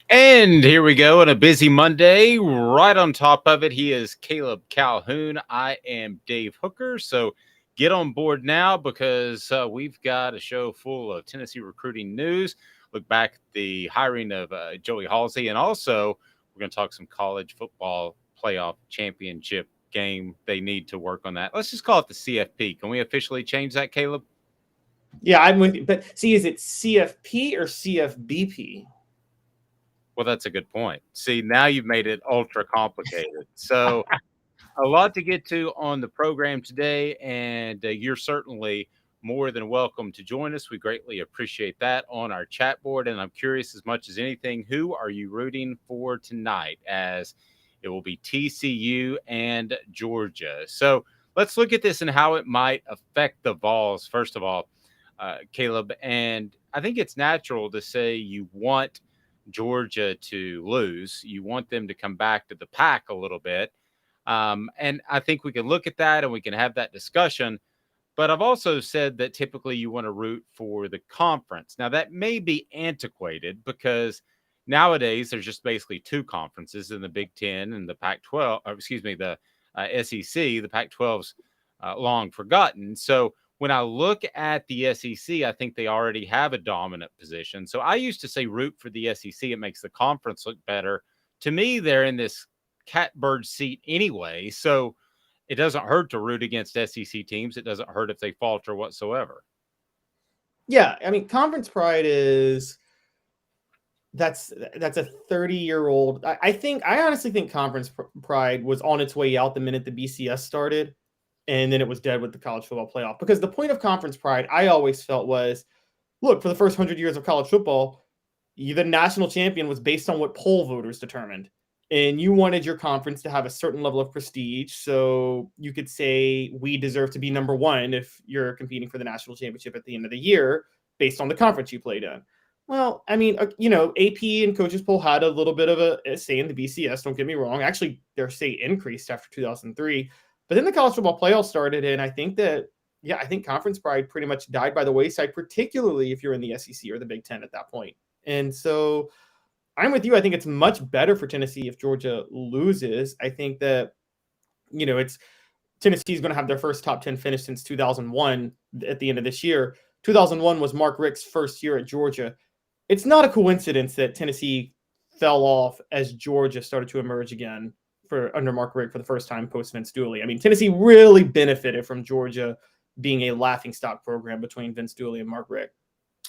And here we go on a busy Monday. Right on top of it, he is Caleb Calhoun. I am Dave Hooker. So get on board now because we've got a show full of Tennessee recruiting news. Look back at the hiring of Joey Halzle, and also we're going to talk some college football playoff championship game. They need to work on that. Let's just call it the CFP. Can we officially change that, Caleb? Yeah, I'm with you. But see, is it CFP or CFBP? Well, that's a good point. See, now you've made it ultra complicated. So a lot to get to on the program today, and you're certainly more than welcome to join us. We greatly appreciate that on our chat board. And I'm curious as much as anything, who are you rooting for tonight? As it will be TCU and Georgia. So let's look at this and how it might affect the Vols, first of all, Caleb. And I think it's natural to say you want Georgia to lose, you want them to come back to the pack a little bit, and I think we can look at that and we can have that discussion. But I've also said that typically you want to root for the conference. Now, that may be antiquated because nowadays there's just basically two conferences in the Big Ten and the Pac 12, or excuse me, the SEC. The Pac 12's long forgotten. So when I look at the SEC, I think they already have a dominant position. So I used to say root for the SEC. It makes the conference look better. To me, they're in this catbird seat anyway. So it doesn't hurt to root against SEC teams. It doesn't hurt if they falter whatsoever. Yeah, I mean, conference pride is that's a 30-year-old. I honestly think conference pride was on its way out the minute the BCS started, and then it was dead with the college football playoff. Because the point of conference pride, I always felt was, look, for the first 100 years of college football, the national champion was based on what poll voters determined. And you wanted your conference to have a certain level of prestige. So you could say, we deserve to be number one if you're competing for the national championship at the end of the year based on the conference you played in. Well, I mean, AP and coaches poll had a little bit of a say in the BCS. Don't get me wrong. Actually, their say increased after 2003. But then the college football playoff started. And I think conference pride pretty much died by the wayside, particularly if you're in the SEC or the Big Ten at that point. And so I'm with you. I think it's much better for Tennessee if Georgia loses. I think that, it's Tennessee's going to have their first top 10 finish since 2001 at the end of this year. 2001 was Mark Richt's first year at Georgia. It's not a coincidence that Tennessee fell off as Georgia started to emerge again under Mark Richt for the first time post Vince Dooley. I mean, Tennessee really benefited from Georgia being a laughingstock program between Vince Dooley and Mark Richt.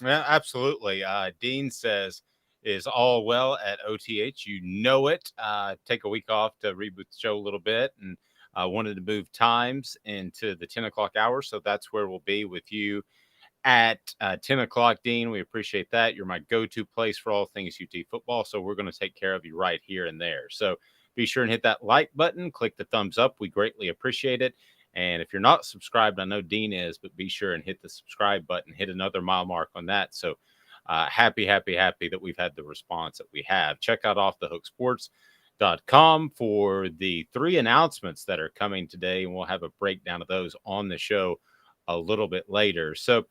Yeah, absolutely. Dean says, is all well at OTH. You know it. Take a week off to reboot the show a little bit and wanted to move times into the 10 o'clock hour. So that's where we'll be with you at 10 o'clock, Dean. We appreciate that. You're my go-to place for all things UT football. So we're going to take care of you right here and there. So be sure and hit that like button, click the thumbs up. We greatly appreciate it. And if you're not subscribed, I know Dean is, but be sure and hit the subscribe button, hit another mile mark on that. So happy that we've had the response that we have. Check out offthehooksports.com for the 3 announcements that are coming today, and we'll have a breakdown of those on the show a little bit later. So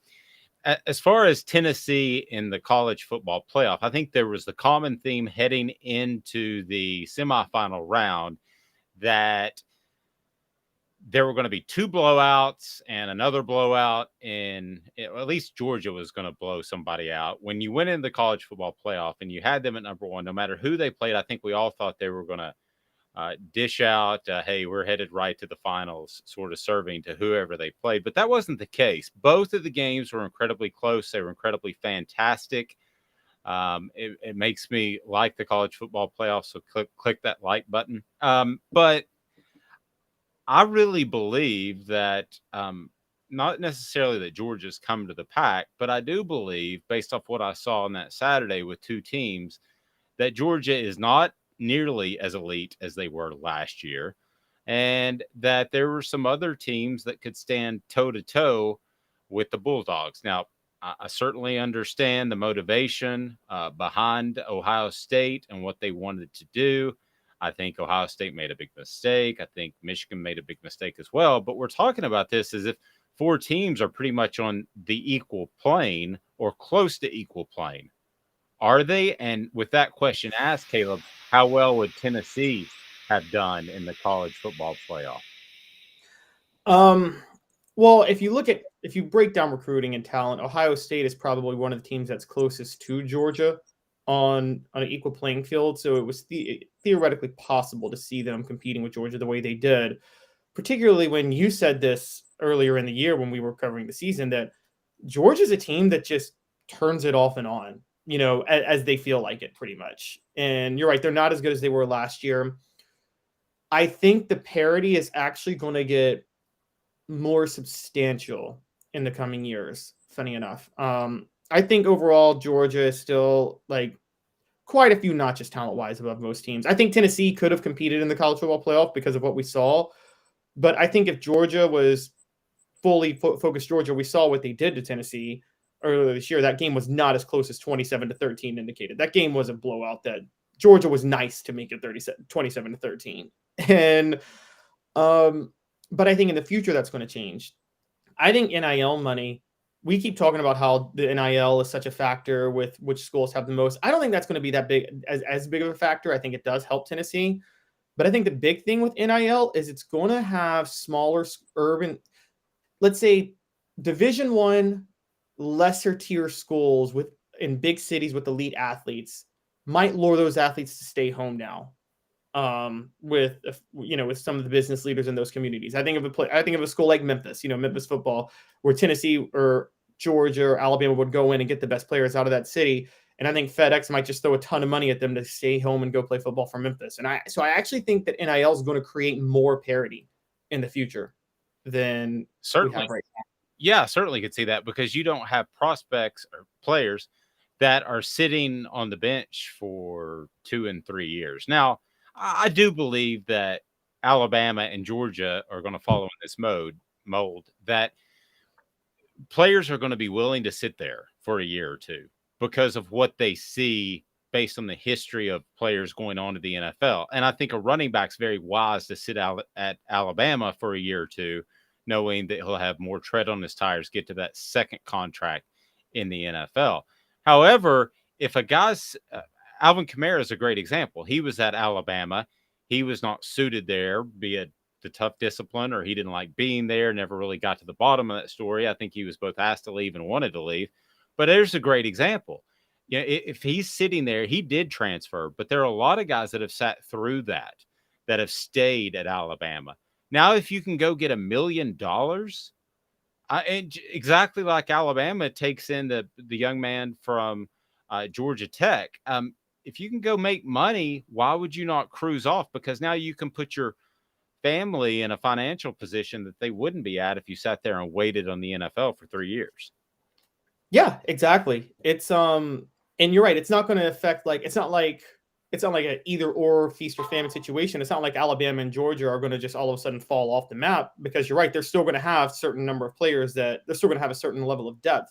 as far as Tennessee in the college football playoff, I think there was the common theme heading into the semifinal round that there were going to be 2 blowouts and another blowout, and at least Georgia was going to blow somebody out. When you went into the college football playoff and you had them at number 1, no matter who they played, I think we all thought they were going to dish out, hey, we're headed right to the finals, sort of serving to whoever they played. But that wasn't the case. Both of the games were incredibly close. They were incredibly fantastic. It makes me like the college football playoff, so click that like button. But I really believe that not necessarily that Georgia's come to the pack, but I do believe, based off what I saw on that Saturday with 2 teams, that Georgia is not nearly as elite as they were last year, and that there were some other teams that could stand toe-to-toe with the Bulldogs. Now, I certainly understand the motivation behind Ohio State and what they wanted to do. I think Ohio State made a big mistake. I think Michigan made a big mistake as well. But we're talking about this as if 4 teams are pretty much on the equal plane or close to equal plane. Are they? And with that question asked, Caleb, how well would Tennessee have done in the college football playoff? Um, well, if you break down recruiting and talent, Ohio State is probably one of the teams that's closest to Georgia on an equal playing field. So it was theoretically possible to see them competing with Georgia the way they did, particularly when you said this earlier in the year when we were covering the season that Georgia's a team that just turns it off and on, as they feel like it pretty much. And you're right, they're not as good as they were last year. I think the parity is actually going to get more substantial in the coming years. Funny enough, I think overall Georgia is still like quite a few notches talent wise above most teams. I think Tennessee could have competed in the college football playoff because of what we saw, but I think if Georgia was fully focused Georgia, we saw what they did to Tennessee earlier this year. That game was not as close as 27-13 indicated. That game was a blowout that Georgia was nice to make it 27-13. And but I think in the future that's going to change. I think NIL money, we keep talking about how the NIL is such a factor with which schools have the most. I don't think that's going to be that big as big of a factor. I think it does help Tennessee. But I think the big thing with NIL is it's going to have smaller urban, let's say Division One, lesser tier schools with in big cities with elite athletes might lure those athletes to stay home now. With with some of the business leaders in those communities. I think of a school like Memphis, Memphis football, where Tennessee or Georgia or Alabama would go in and get the best players out of that city. And I think FedEx might just throw a ton of money at them to stay home and go play football for Memphis. And I actually think that NIL is going to create more parity in the future than we Certainly. have right now. Yeah, certainly could see that because you don't have prospects or players that are sitting on the bench for 2 and 3 years. Now, I do believe that Alabama and Georgia are going to follow in this mold that players are going to be willing to sit there for a year or two because of what they see based on the history of players going on to the NFL. And I think a running back's very wise to sit out at Alabama for a year or two, knowing that he'll have more tread on his tires, get to that second contract in the NFL. However, if a guy's Alvin Kamara is a great example. He was at Alabama. He was not suited there, be it the tough discipline or he didn't like being there, never really got to the bottom of that story. I think he was both asked to leave and wanted to leave. But there's a great example. If he's sitting there, he did transfer, but there are a lot of guys that have sat through that have stayed at Alabama. Now, if you can go get $1 million, exactly like Alabama takes in the young man from Georgia Tech. If you can go make money, why would you not cruise off? Because now you can put your family in a financial position that they wouldn't be at if you sat there and waited on the NFL for 3 years. Yeah, exactly. It's and you're right. It's not going to affect it's not like an either or feast or famine situation. It's not like Alabama and Georgia are going to just all of a sudden fall off the map because you're right. They're still going to have a certain number of players that they're still going to have a certain level of depth.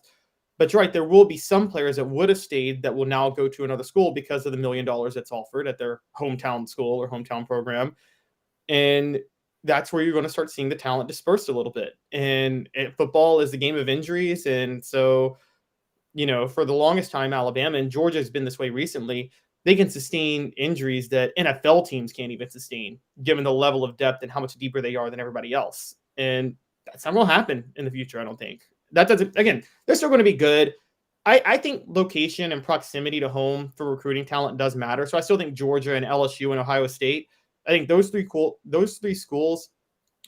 But you're right. There will be some players that would have stayed that will now go to another school because of the $1 million that's offered at their hometown school or hometown program. And that's where you're going to start seeing the talent dispersed a little bit. And football is a game of injuries. And so, for the longest time, Alabama and Georgia has been this way recently. They can sustain injuries that NFL teams can't even sustain, given the level of depth and how much deeper they are than everybody else. And that's not going to happen in the future, I don't think. That doesn't, again, they're still going to be good. I think location and proximity to home for recruiting talent does matter. So I still think Georgia and LSU and Ohio State, I think those three schools,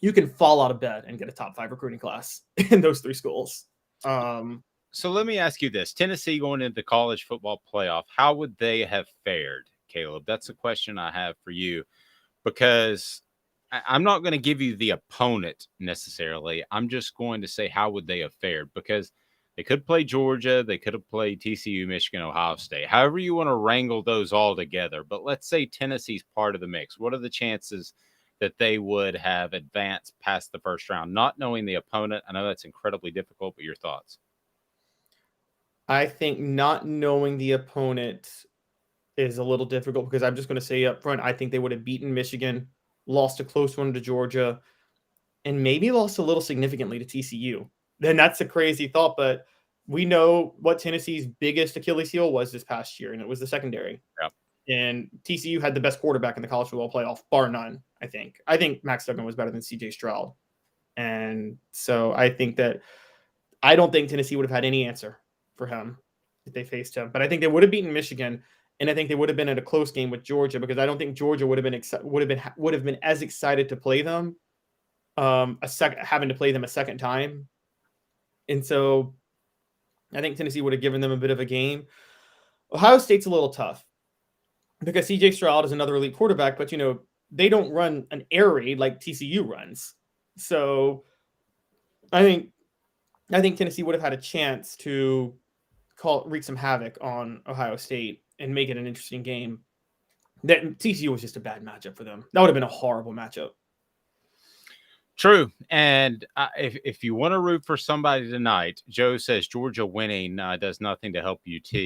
you can fall out of bed and get a top 5 recruiting class in those 3 schools. So let me ask you this. Tennessee going into the college football playoff, how would they have fared, Caleb? That's a question I have for you because I'm not going to give you the opponent necessarily. I'm just going to say how would they have fared because they could play Georgia, they could have played TCU, Michigan, Ohio State. However you want to wrangle those all together. But let's say Tennessee's part of the mix. What are the chances that they would have advanced past the first round, not knowing the opponent? I know that's incredibly difficult, but your thoughts? I think not knowing the opponent is a little difficult because I'm just going to say up front, I think they would have beaten Michigan, lost a close one to Georgia, and maybe lost a little significantly to TCU. Then that's a crazy thought, but we know what Tennessee's biggest Achilles heel was this past year, and it was the secondary. Yep. And TCU had the best quarterback in the college football playoff, bar none, I think. I think Max Duggan was better than CJ Stroud. And so I don't think Tennessee would have had any answer for him if they faced him. But I think they would have beaten Michigan, and I think they would have been in a close game with Georgia, because I don't think Georgia would have been as excited to play them having to play them a second time. And so I think Tennessee would have given them a bit of a game. Ohio State's a little tough because CJ Stroud is another elite quarterback, but they don't run an air raid like TCU runs. So I think Tennessee would have had a chance to wreak some havoc on Ohio State and make it an interesting game. That TCU was just a bad matchup for them. That would have been a horrible matchup. True. And if you want to root for somebody tonight, Joe says Georgia winning does nothing to help UT.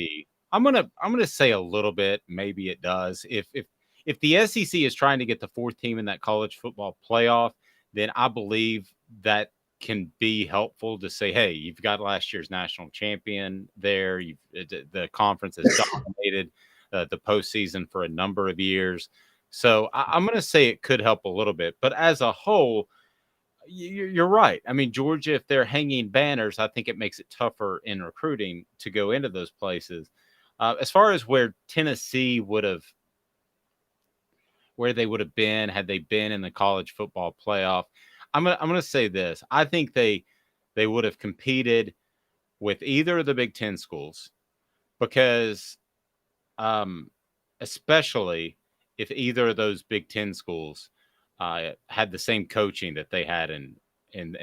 I'm gonna say a little bit. Maybe it does. If the SEC is trying to get the fourth team in that college football playoff, then I believe that can be helpful to say, hey, you've got last year's national champion there. The conference has dominated the postseason for a number of years. So I'm going to say it could help a little bit. But as a whole, you're right. I mean, Georgia, if they're hanging banners, I think it makes it tougher in recruiting to go into those places. As far as where Tennessee where they would have been had they been in the college football playoff, I'm gonna say this. I think they would have competed with either of the Big Ten schools, because especially if either of those Big Ten schools had the same coaching that they had in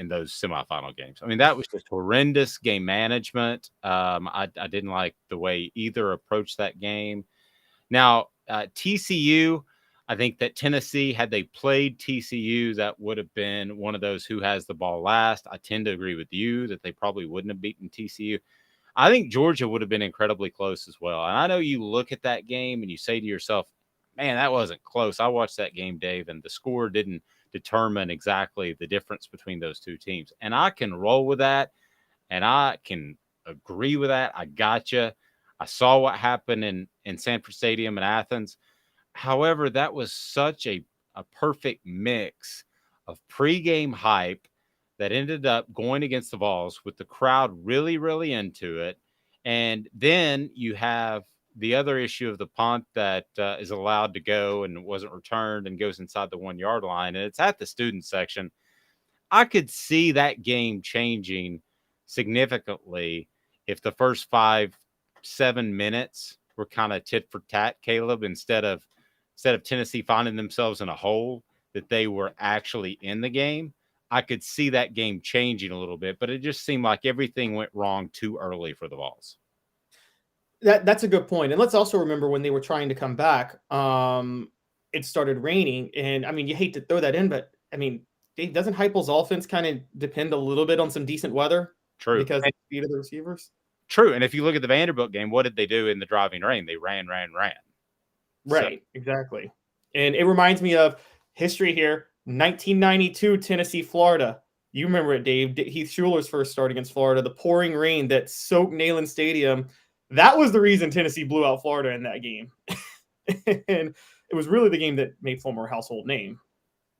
those semifinal games. I mean, that was just horrendous game management. I didn't like the way either approached that game. Now, TCU, I think that Tennessee, had they played TCU, that would have been one of those who has the ball last. I tend to agree with you that they probably wouldn't have beaten TCU. I think Georgia would have been incredibly close as well. And I know you look at that game and you say to yourself, man, that wasn't close. I watched that game, Dave, and the score didn't determine exactly the difference between those two teams. And I can roll with that, and I can agree with that. I gotcha. I saw what happened in Sanford Stadium in Athens. However, that was such a perfect mix of pregame hype that ended up going against the Vols with the crowd really, really into it. And then you have the other issue of the punt that is allowed to go and wasn't returned and goes inside the 1 yard line. And it's at the student section. I could see that game changing significantly if the first 5-7 minutes were kind of tit for tat, Caleb, instead of Tennessee finding themselves in a hole, that they were actually in the game. I could see that game changing a little bit, but it just seemed like everything went wrong too early for the Vols. That's a good point. And let's also remember when they were trying to come back, it started raining. And I mean, you hate to throw that in, but I mean, doesn't Heupel's offense kind of depend a little bit on some decent weather? True. Because of the speed of the receivers? True. And if you look at the Vanderbilt game, what did they do in the driving rain? They ran. Right, exactly. And it reminds me of history here. 1992, Tennessee, Florida. You remember it, Dave. Heath Schuler's first start against Florida. The pouring rain that soaked Neyland Stadium. That was the reason Tennessee blew out Florida in that game. And it was really the game that made Fulmer a household name.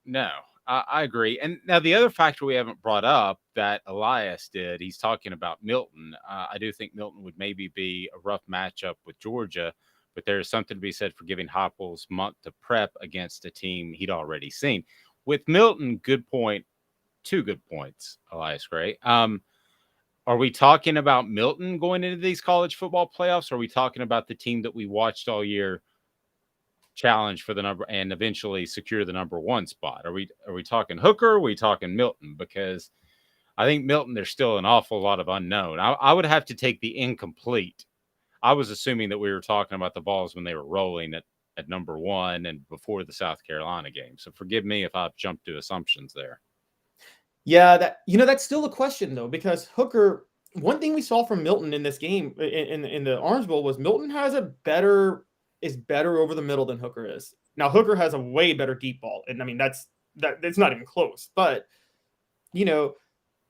No, I agree. And now the other factor we haven't brought up that Elias did, he's talking about Milton. I do think Milton would maybe be a rough matchup with Georgia, but there's something to be said for giving Heupel's month to prep against a team he'd already seen. With Milton, good point. 2 good points, Elias Gray. Are we talking about Milton going into these college football playoffs? Or are we talking about the team that we watched all year challenge for the number and eventually secure the number 1 spot? Are we talking Hooker? Or are we talking Milton? Because I think Milton, there's still an awful lot of unknown. I would have to take the incomplete. I was assuming that we were talking about the Vols when they were rolling at number 1 and before the South Carolina game. So forgive me if I've jumped to assumptions there. Yeah, that's still a question though, because Hooker, one thing we saw from Milton in this game in the Orange Bowl was Milton is better over the middle than Hooker is. Now Hooker has a way better deep ball, and I mean it's not even close. But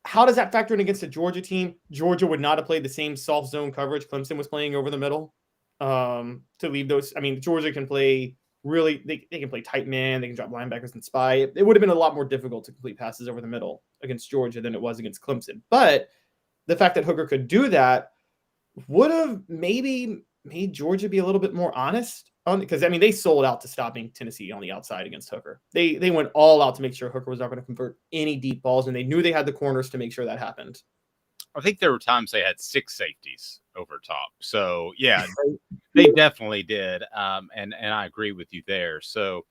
How does that factor in against a Georgia team? Georgia would not have played the same soft zone coverage Clemson was playing over the middle to leave those. I mean, Georgia can play really, they can play tight man, they can drop linebackers and spy. It would have been a lot more difficult to complete passes over the middle against Georgia than it was against Clemson. But the fact that Hooker could do that would have maybe made Georgia be a little bit more honest on, because I mean they sold out to stopping Tennessee on the outside against Hooker. They went all out to make sure Hooker was not going to convert any deep balls, and they knew they had the corners to make sure that happened. I think there were times they had 6 safeties over top. So yeah, they definitely did. And I agree with you there. So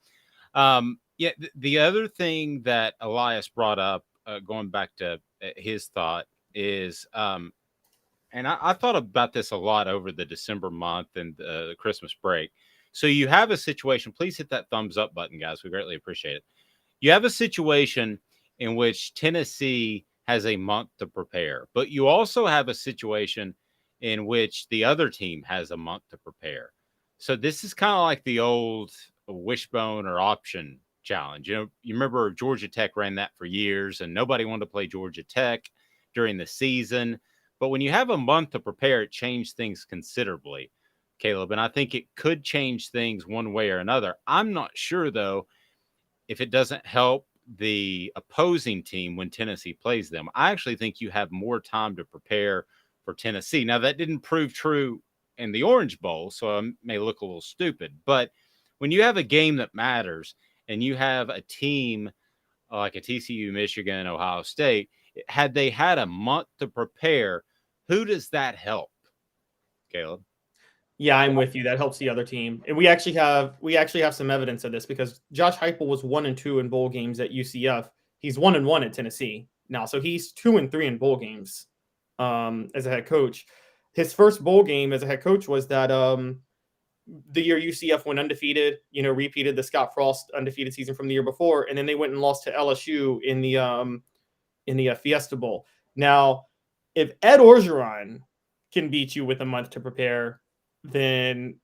yeah, the other thing that Elias brought up, going back to his thought, is and I thought about this a lot over the December month and the Christmas break. So you have a situation, please hit that thumbs up button, guys. We greatly appreciate it. You have a situation in which Tennessee has a month to prepare, but you also have a situation in which the other team has a month to prepare. So this is kind of like the old wishbone or option challenge. You know, you remember Georgia Tech ran that for years and nobody wanted to play Georgia Tech during the season. But when you have a month to prepare, it changed things considerably, Caleb. And I think it could change things one way or another. I'm not sure, though, if it doesn't help the opposing team when Tennessee plays them. I actually think you have more time to prepare for Tennessee. Now, that didn't prove true in the Orange Bowl, so I may look a little stupid. But when you have a game that matters and you have a team like a TCU, Michigan, Ohio State, had they had a month to prepare, who does that help, Caleb? Yeah, I'm with you. That helps the other team, and we actually have some evidence of this because Josh Heupel was 1-2 in bowl games at UCF. He's 1-1 at Tennessee now, so he's 2-3 in bowl games as a head coach. His first bowl game as a head coach was that the year UCF went undefeated, repeated the Scott Frost undefeated season from the year before, and then they went and lost to LSU in the Fiesta Bowl. Now, if Ed Orgeron can beat you with a month to prepare, then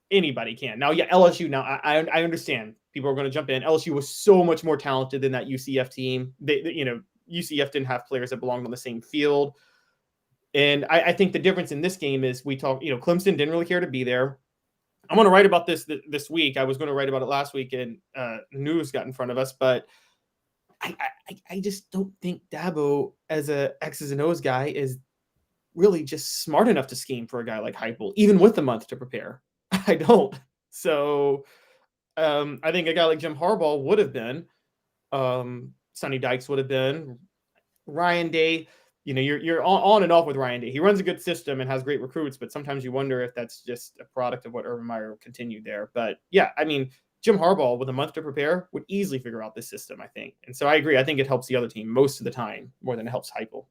anybody can. Now, yeah, LSU. Now, I understand people are going to jump in. LSU was so much more talented than that UCF team. UCF didn't have players that belonged on the same field, and I think the difference in this game is Clemson didn't really care to be there. I'm going to write about this week. I was going to write about it last week, and news got in front of us. But I just don't think Dabo, as a X's and O's guy, is really just smart enough to scheme for a guy like Heupel, even with a month to prepare. I don't. So I think a guy like Jim Harbaugh would have been. Sonny Dykes would have been. Ryan Day. You're on and off with Ryan Day. He runs a good system and has great recruits, but sometimes you wonder if that's just a product of what Urban Meyer continued there. But yeah, I mean, Jim Harbaugh with a month to prepare would easily figure out this system, I think. And so I agree. I think it helps the other team most of the time more than it helps Heupel.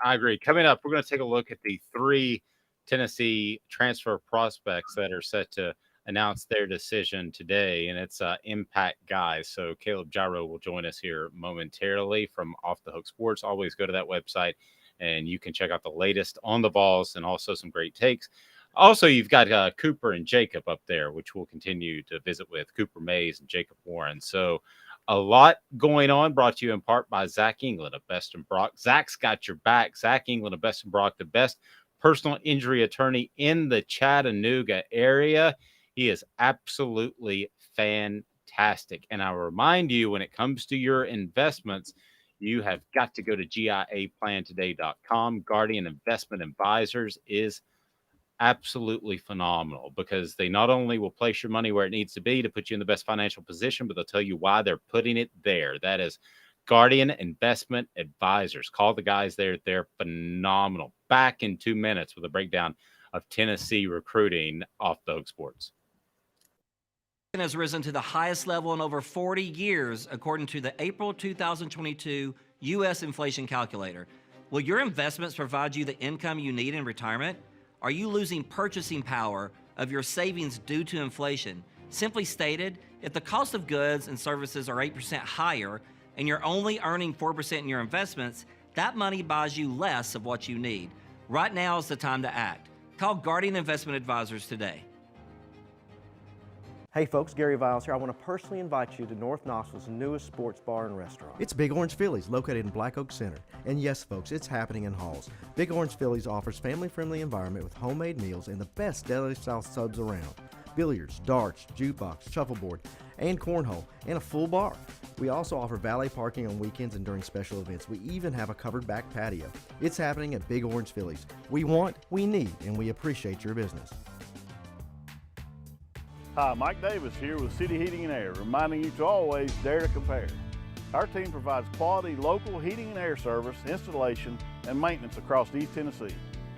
I agree. Coming up, we're going to take a look at the 3 Tennessee transfer prospects that are set to announce their decision today, and it's impact guys. So Caleb Gyro will join us here momentarily from Off the Hook Sports. Always go to that website, and you can check out the latest on the Vols and also some great takes. Also, you've got Cooper and Jacob up there, which we'll continue to visit with, Cooper Mays and Jacob Warren. So a lot going on, brought to you in part by Zach England of Best and Brock. Zach's got your back. Zach England of Best and Brock, the best personal injury attorney in the Chattanooga area. He is absolutely fantastic. And I'll remind you, when it comes to your investments, you have got to go to GIAplantoday.com. Guardian Investment Advisors is absolutely phenomenal because they not only will place your money where it needs to be to put you in the best financial position, but they'll tell you why they're putting it there. That is Guardian Investment Advisors. Call the guys there. They're phenomenal. Back in 2 minutes with a breakdown of Tennessee recruiting off the Hook Sports. Has risen to the highest level in over 40 years, according to the April 2022 U.S. Inflation Calculator. Will your investments provide you the income you need in retirement? Are you losing purchasing power of your savings due to inflation? Simply stated, if the cost of goods and services are 8% higher and you're only earning 4% in your investments, that money buys you less of what you need. Right now is the time to act. Call Guardian Investment Advisors today. Hey folks, Gary Viles here. I want to personally invite you to North Knoxville's newest sports bar and restaurant. It's Big Orange Phillies, located in Black Oak Center. And yes folks, it's happening in Halls. Big Orange Phillies offers family-friendly environment with homemade meals and the best deli-style subs around. Billiards, darts, jukebox, shuffleboard, and cornhole, and a full bar. We also offer valet parking on weekends and during special events. We even have a covered back patio. It's happening at Big Orange Phillies. We want, we need, and we appreciate your business. Hi, Mike Davis here with City Heating and Air, reminding you to always dare to compare. Our team provides quality local heating and air service, installation, and maintenance across East Tennessee.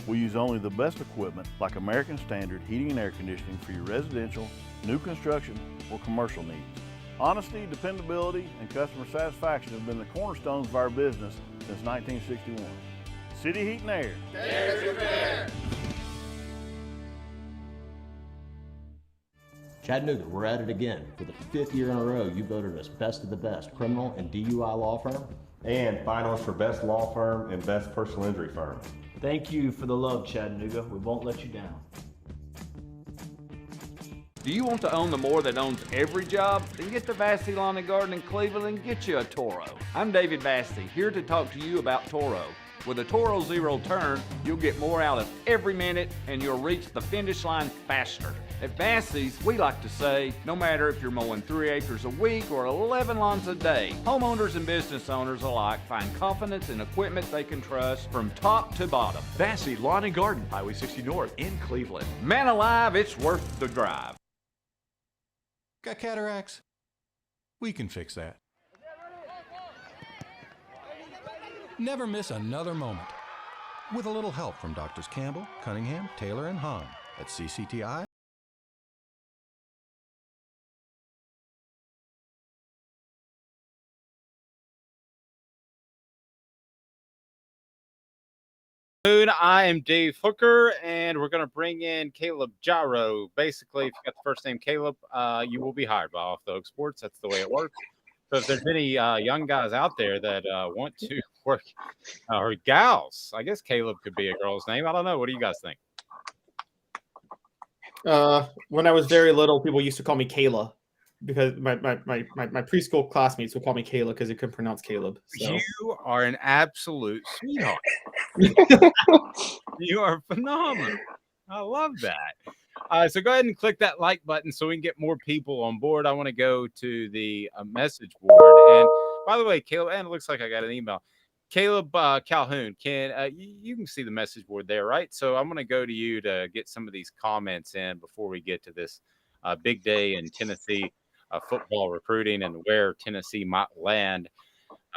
We use only the best equipment like American Standard heating and air conditioning for your residential, new construction, or commercial needs. Honesty, dependability, and customer satisfaction have been the cornerstones of our business since 1961. City Heat and Air. Dare to compare. Chattanooga, we're at it again. For the 5th year in a row, you voted us best of the best criminal and DUI law firm. And finalists for best law firm and best personal injury firm. Thank you for the love, Chattanooga. We won't let you down. Do you want to own the more that owns every job? Then get to Vassey Lawn and Garden in Cleveland and get you a Toro. I'm David Vassey, here to talk to you about Toro. With a Toro Zero Turn, you'll get more out of every minute and you'll reach the finish line faster. At Vassey's, we like to say, no matter if you're mowing 3 acres a week or 11 lawns a day, homeowners and business owners alike find confidence in equipment they can trust from top to bottom. Vassey Lawn and Garden, Highway 60 North in Cleveland. Man alive, it's worth the drive. Got cataracts? We can fix that. Never miss another moment. With a little help from Doctors Campbell, Cunningham, Taylor, and Hahn at CCTI. I am Dave Hooker, and we're going to bring in Caleb Gyro. Basically, if you got the first name Caleb, you will be hired by Off the Hook Sports. That's the way it works. So if there's any young guys out there that want to work, or gals, I guess Caleb could be a girl's name. I don't know. What do you guys think? When I was very little, people used to call me Kayla because my preschool classmates would call me Kayla because they couldn't pronounce Caleb. So. You are an absolute sweetheart. You are phenomenal. I love that. So go ahead and click that like button so we can get more people on board. I want to go to the message board. And by the way, Caleb, and it looks like I got an email. Caleb Calhoun, you can see the message board there, right? So I'm going to go to you to get some of these comments in before we get to this big day in Tennessee football recruiting and where Tennessee might land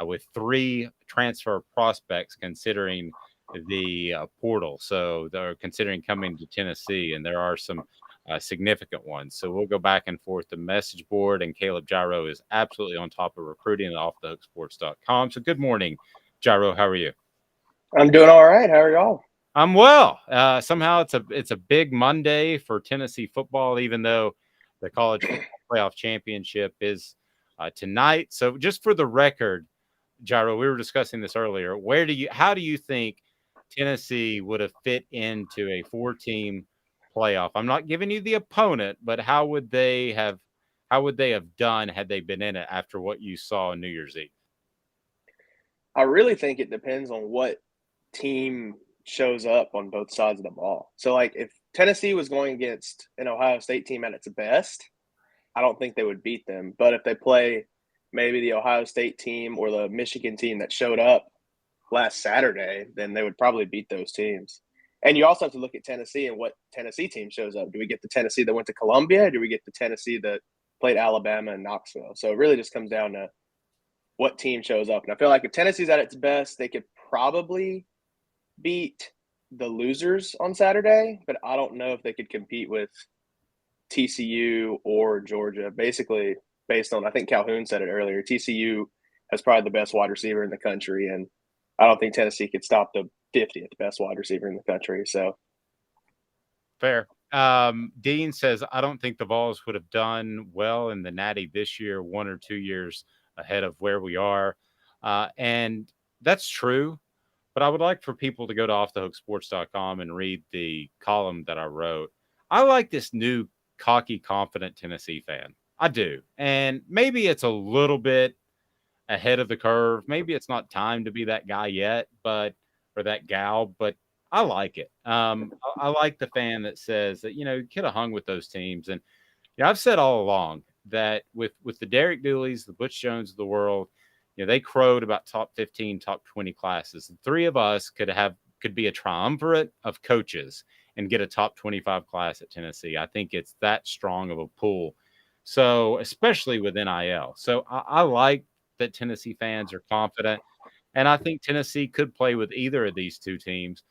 with 3 transfer prospects considering the portal. So they're considering coming to Tennessee, and there are some significant ones. So we'll go back and forth the message board, and Caleb Gyro is absolutely on top of recruiting at offthehooksports.com. So good morning, Gyro. How are you? I'm doing all right. How are y'all? I'm well. Somehow it's a big Monday for Tennessee football, even though the college playoff championship is tonight. So just for the record, Gyro, we were discussing this earlier. How do you think Tennessee would have fit into a 4-team playoff? I'm not giving you the opponent, but how would they have done had they been in it after what you saw on New Year's Eve? I really think it depends on what team shows up on both sides of the ball. So, like, if Tennessee was going against an Ohio State team at its best, I don't think they would beat them. But if they play maybe the Ohio State team or the Michigan team that showed up last Saturday, then they would probably beat those teams. And you also have to look at Tennessee and what Tennessee team shows up. Do we get the Tennessee that went to Columbia? Or do we get the Tennessee that played Alabama and Knoxville? So it really just comes down to what team shows up. And I feel like if Tennessee's at its best, they could probably beat the losers on Saturday, but I don't know if they could compete with TCU or Georgia. Basically, based on, I think Calhoun said it earlier, TCU has probably the best wide receiver in the country, and I don't think Tennessee could stop the 50th best wide receiver in the country. So fair. Dean says, I don't think the Vols would have done well in the Natty this year, 1 or 2 years ahead of where we are. And that's true. But I would like for people to go to offthehooksports.com and read the column that I wrote. I like this new cocky, confident Tennessee fan. I do. And maybe it's a little bit ahead of the curve. Maybe it's not time to be that guy yet, or that gal, but I like it. I like the fan that says that, you could have hung with those teams. And I've said all along that with the Derek Dooleys, the Butch Jones of the world, they crowed about top 15, top 20 classes. The three of us could be a triumvirate of coaches and get a top 25 class at Tennessee. I think it's that strong of a pool. So, especially with NIL. So I like that Tennessee fans are confident. And I think Tennessee could play with either of these two teams.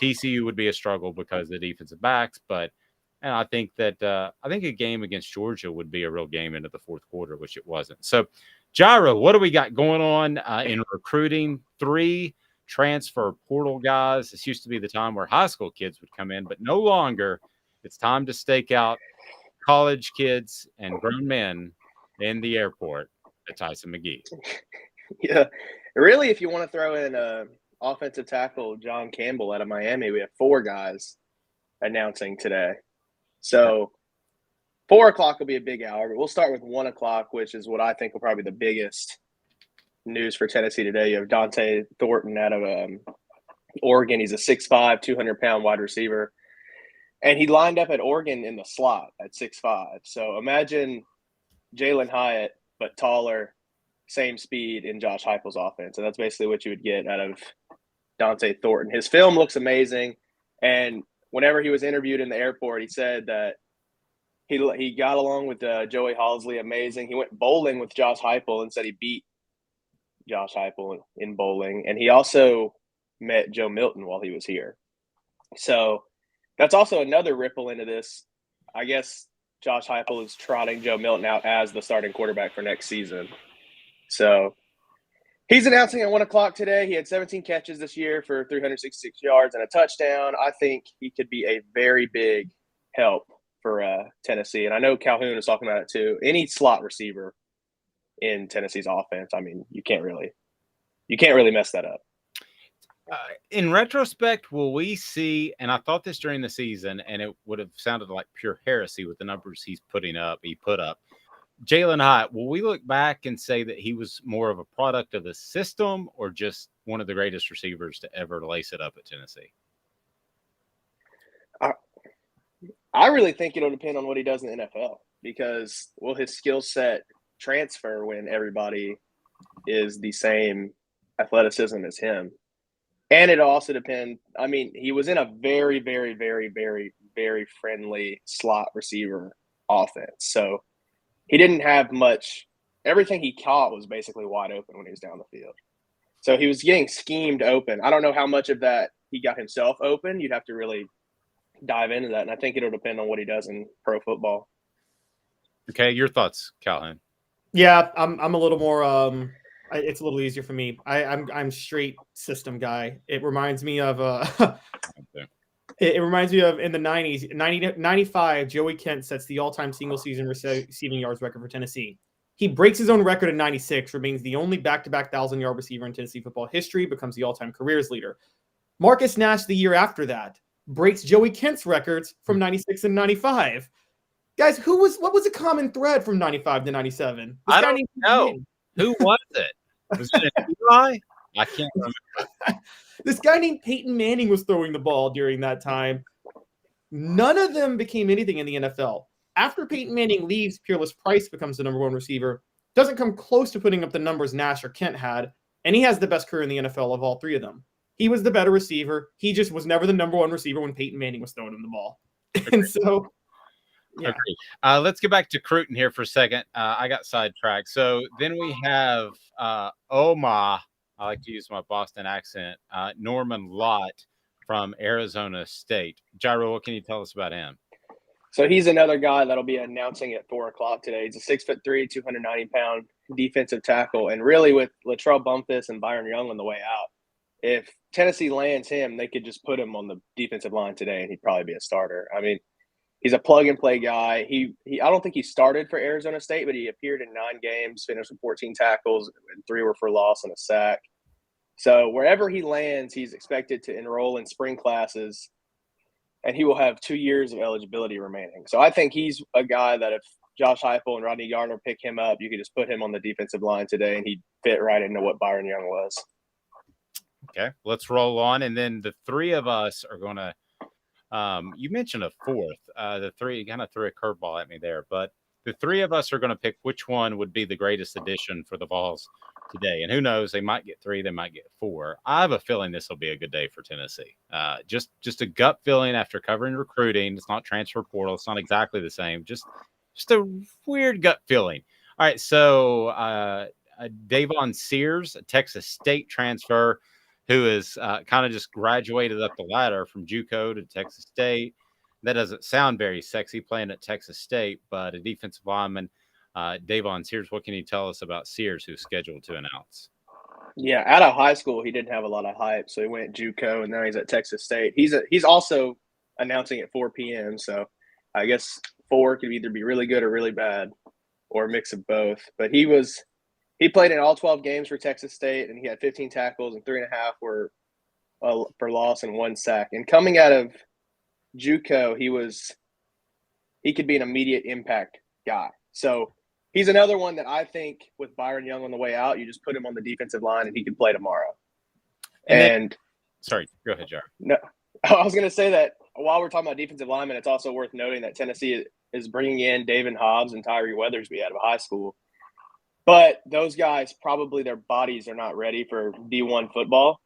TCU would be a struggle because of the defensive backs, and I think that a game against Georgia would be a real game into the fourth quarter, which it wasn't. So, Gyro, what do we got going on in recruiting? 3 transfer portal guys. This used to be the time where high school kids would come in, but no longer. It's time to stake out college kids and grown men in the airport at Tyson McGee. Yeah, really, if you want to throw in offensive tackle John Campbell out of Miami, we have 4 guys announcing today. So 4 o'clock will be a big hour, but we'll start with 1 o'clock, which is what I think will probably be the biggest news for Tennessee today. You have Dante Thornton out of Oregon. He's a 6'5", 200-pound wide receiver. And he lined up at Oregon in the slot at 6'5". So imagine Jalen Hyatt, but taller, same speed in Josh Heupel's offense. And that's basically what you would get out of Dante Thornton. His film looks amazing. And whenever he was interviewed in the airport, he said that he got along with Joey Halzle amazing. He went bowling with Josh Heupel and said he beat Josh Heupel in bowling. And he also met Joe Milton while he was here. So that's also another ripple into this. I guess Josh Heupel is trotting Joe Milton out as the starting quarterback for next season. So he's announcing at 1 o'clock today. He had 17 catches this year for 366 yards and a touchdown. I think he could be a very big help for Tennessee. And I know Calhoun is talking about it too. Any slot receiver in Tennessee's offense, I mean, you can't really mess that up. In retrospect, will we see, and I thought this during the season, and it would have sounded like pure heresy with the numbers he put up, Jalen Hyatt, will we look back and say that he was more of a product of the system or just one of the greatest receivers to ever lace it up at Tennessee? I really think it'll depend on what he does in the NFL because will his skill set transfer when everybody is the same athleticism as him? And it'll also depend. I mean, he was in a very, very, very, very, very friendly slot receiver offense. So he didn't have much. Everything he caught was basically wide open when he was down the field. So he was getting schemed open. I don't know how much of that he got himself open. You'd have to really dive into that. And I think it'll depend on what he does in pro football. Okay. Your thoughts, Calhoun? Yeah, I'm a little more it's a little easier for me. I'm straight system guy. It reminds me of it reminds me of in the 90s, 95, Joey Kent sets the all-time single-season receiving yards record for Tennessee. He breaks his own record in 96, remains the only back-to-back 1,000-yard receiver in Tennessee football history, becomes the all-time careers leader. Marcus Nash, the year after that, breaks Joey Kent's records from 96 and 95. Guys, what was a common thread from 95 to 97? I don't know. Who was it? Was it Eli? I can't remember. This guy named Peyton Manning was throwing the ball during that time. None of them became anything in the NFL. After Peyton Manning leaves, Peerless Price becomes the number 1 receiver. Doesn't come close to putting up the numbers Nash or Kent had, and he has the best career in the NFL of all 3 of them. He was the better receiver. He just was never the number 1 receiver when Peyton Manning was throwing him the ball. And so, yeah. Okay. Let's get back to Cruton here for a second. I got sidetracked. So then we have Oma. I like to use my Boston accent. Norman Lott from Arizona State. Gyro, what can you tell us about him? So he's another guy that'll be announcing at 4 o'clock today. He's a 6'3", 290-pound defensive tackle. And really with Latrell Bumpus and Byron Young on the way out, if Tennessee lands him, they could just put him on the defensive line today and he'd probably be a starter. I mean, he's a plug-and-play guy. He I don't think he started for Arizona State, but he appeared in 9 games, finished with 14 tackles, and 3 were for loss and a sack. So wherever he lands, he's expected to enroll in spring classes. and he will have 2 years of eligibility remaining. So I think he's a guy that if Josh Heupel and Rodney Gardner pick him up, you could just put him on the defensive line today, and he'd fit right into what Byron Young was. Okay, let's roll on. And then the three of us are going to you mentioned a fourth. The three kind of threw a curveball at me there, but the three of us are going to pick which one would be the greatest addition for the Vols today. And who knows, they might get three, they might get four. I have a feeling this will be a good day for Tennessee. Just a gut feeling after covering recruiting. It's not transfer portal. It's not exactly the same. Just a weird gut feeling. All right, so Davon Sears, a Texas State transfer, who is kind of just graduated up the ladder from JUCO to Texas State. That doesn't sound very sexy playing at Texas State, but a defensive lineman, Davon Sears. What can you tell us about Sears, who's scheduled to announce? Yeah, out of high school, he didn't have a lot of hype, so he went JUCO, and now he's at Texas State. He's also announcing at 4 p.m., so I guess 4 could either be really good or really bad, or a mix of both. But he played in all 12 games for Texas State, and he had 15 tackles, and 3.5 were for loss and 1 sack. And coming out of JUCO, he could be an immediate impact guy. So he's another one that I think with Byron Young on the way out, you just put him on the defensive line and he can play tomorrow. Sorry, go ahead, Jar. No, I was going to say that while we're talking about defensive linemen, it's also worth noting that Tennessee is bringing in David Hobbs and Tyree Weathersby out of high school. But those guys, probably their bodies are not ready for D1 football.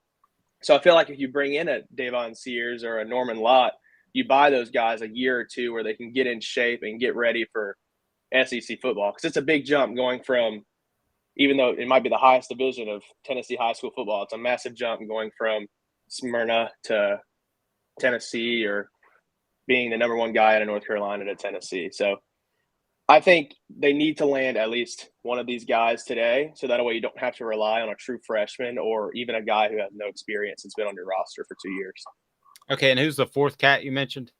So I feel like if you bring in a Davon Sears or a Norman Lott, you buy those guys a year or two where they can get in shape and get ready for SEC football. Because it's a big jump going from, even though it might be the highest division of Tennessee high school football, it's a massive jump going from Smyrna to Tennessee, or being the number one guy out of North Carolina to Tennessee. So I think they need to land at least one of these guys today, so that way you don't have to rely on a true freshman or even a guy who has no experience and's been on your roster for 2 years. Okay, and who's the fourth cat you mentioned?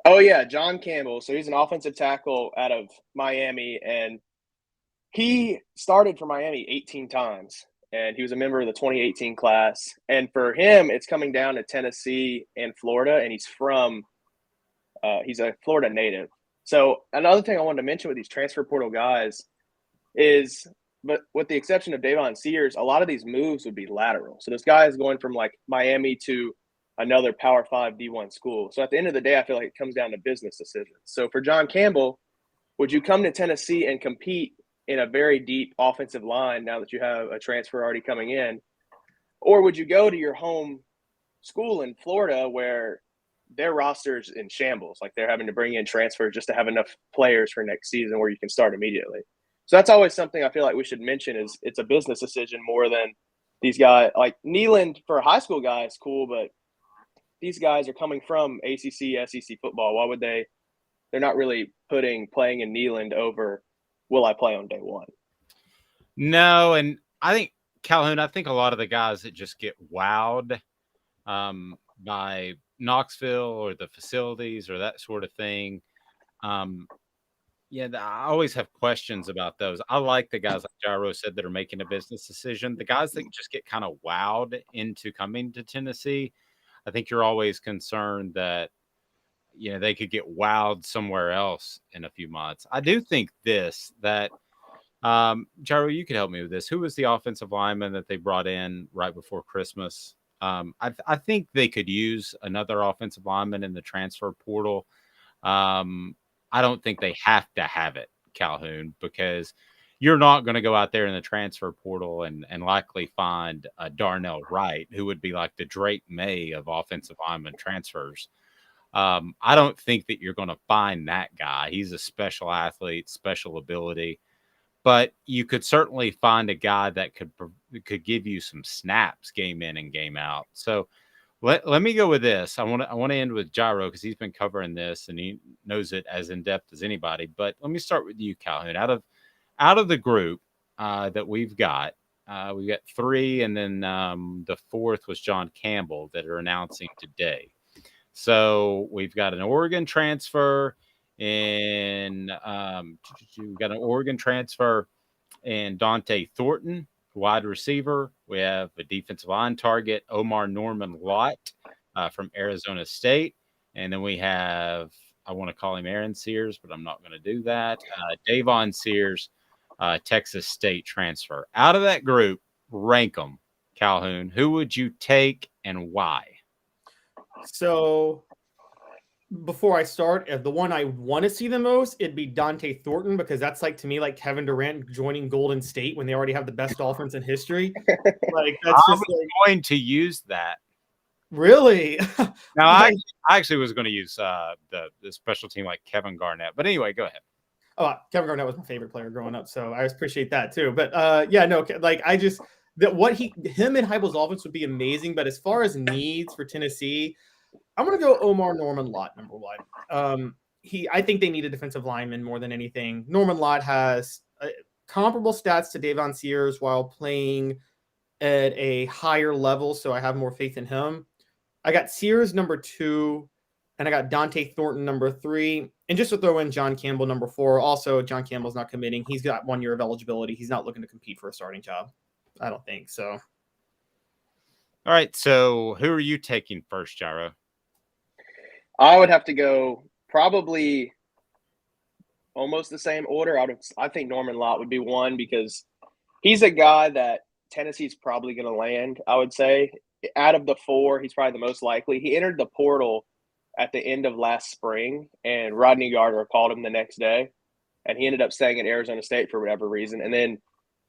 Oh, yeah, John Campbell. So he's an offensive tackle out of Miami, and he started for Miami 18 times, and he was a member of the 2018 class. And for him, it's coming down to Tennessee and Florida, and he's a Florida native. So another thing I wanted to mention with these transfer portal guys is, but with the exception of Davon Sears, a lot of these moves would be lateral. So this guy is going from like Miami to another Power 5 D1 school. So at the end of the day, I feel like it comes down to business decisions. So for John Campbell, would you come to Tennessee and compete in a very deep offensive line now that you have a transfer already coming in? Or would you go to your home school in Florida where their roster's in shambles, like they're having to bring in transfers just to have enough players for next season where you can start immediately? So that's always something I feel like we should mention, is it's a business decision more than these guys. Like Neyland for a high school guy is cool, but these guys are coming from ACC, SEC football. Why would they're not really playing in Neyland over will I play on day one? No, and I think, Calhoun, I think a lot of the guys that just get wowed by Knoxville or the facilities or that sort of thing, I always have questions about those. I like the guys like Gyro said that are making a business decision. The guys that just get kind of wowed into coming to Tennessee, I think you're always concerned that they could get wowed somewhere else in a few months. I do think that Gyro, you could help me with this. Who was the offensive lineman that they brought in right before Christmas? I think they could use another offensive lineman in the transfer portal. I don't think they have to have it, Calhoun, because you're not going to go out there in the transfer portal and likely find Darnell Wright, who would be like the Drake May of offensive lineman transfers. I don't think that you're going to find that guy. He's a special athlete, special ability. But you could certainly find a guy that could give you some snaps game in and game out. So let me go with this. I want to end with Gyro because he's been covering this and he knows it as in depth as anybody. But let me start with you, Calhoun. Out of the group that we've got 3, and then the fourth was John Campbell that are announcing today. So we've got an Oregon transfer. And we've got an Oregon transfer and Dante Thornton, wide receiver. We have a defensive line target, Omar Norman Lott from Arizona State. And then we have, I want to call him Aaron Sears, but I'm not going to do that. Davon Sears, Texas State transfer. Out of that group, rank them, Calhoun. Who would you take and why? So before I start, if the one I want to see the most, it'd be Dante Thornton, because that's like, to me, like Kevin Durant joining Golden State when they already have the best offense in history. Like, that's I just was going to use that. Really? Now, I actually was going to use the special team like Kevin Garnett. But anyway, go ahead. Oh, Kevin Garnett was my favorite player growing up, so I appreciate that too. But yeah, no, like I just that what him and Heupel's offense would be amazing. But as far as needs for Tennessee, I'm gonna go Omar Norman Lott number one. I think they need a defensive lineman more than anything. Norman Lott has comparable stats to Davon Sears while playing at a higher level, so I have more faith in him. I got Sears number 2, and I got Dante Thornton number 3. And just to throw in John Campbell number 4. Also, John Campbell's not committing. He's got 1 year of eligibility. He's not looking to compete for a starting job. I don't think so. All right. So who are you taking first, Gyro? I would have to go probably almost the same order. I think Norman Lott would be one, because he's a guy that Tennessee's probably going to land, I would say. Out of the 4, he's probably the most likely. He entered the portal at the end of last spring, and Rodney Gardner called him the next day, and he ended up staying at Arizona State for whatever reason. And then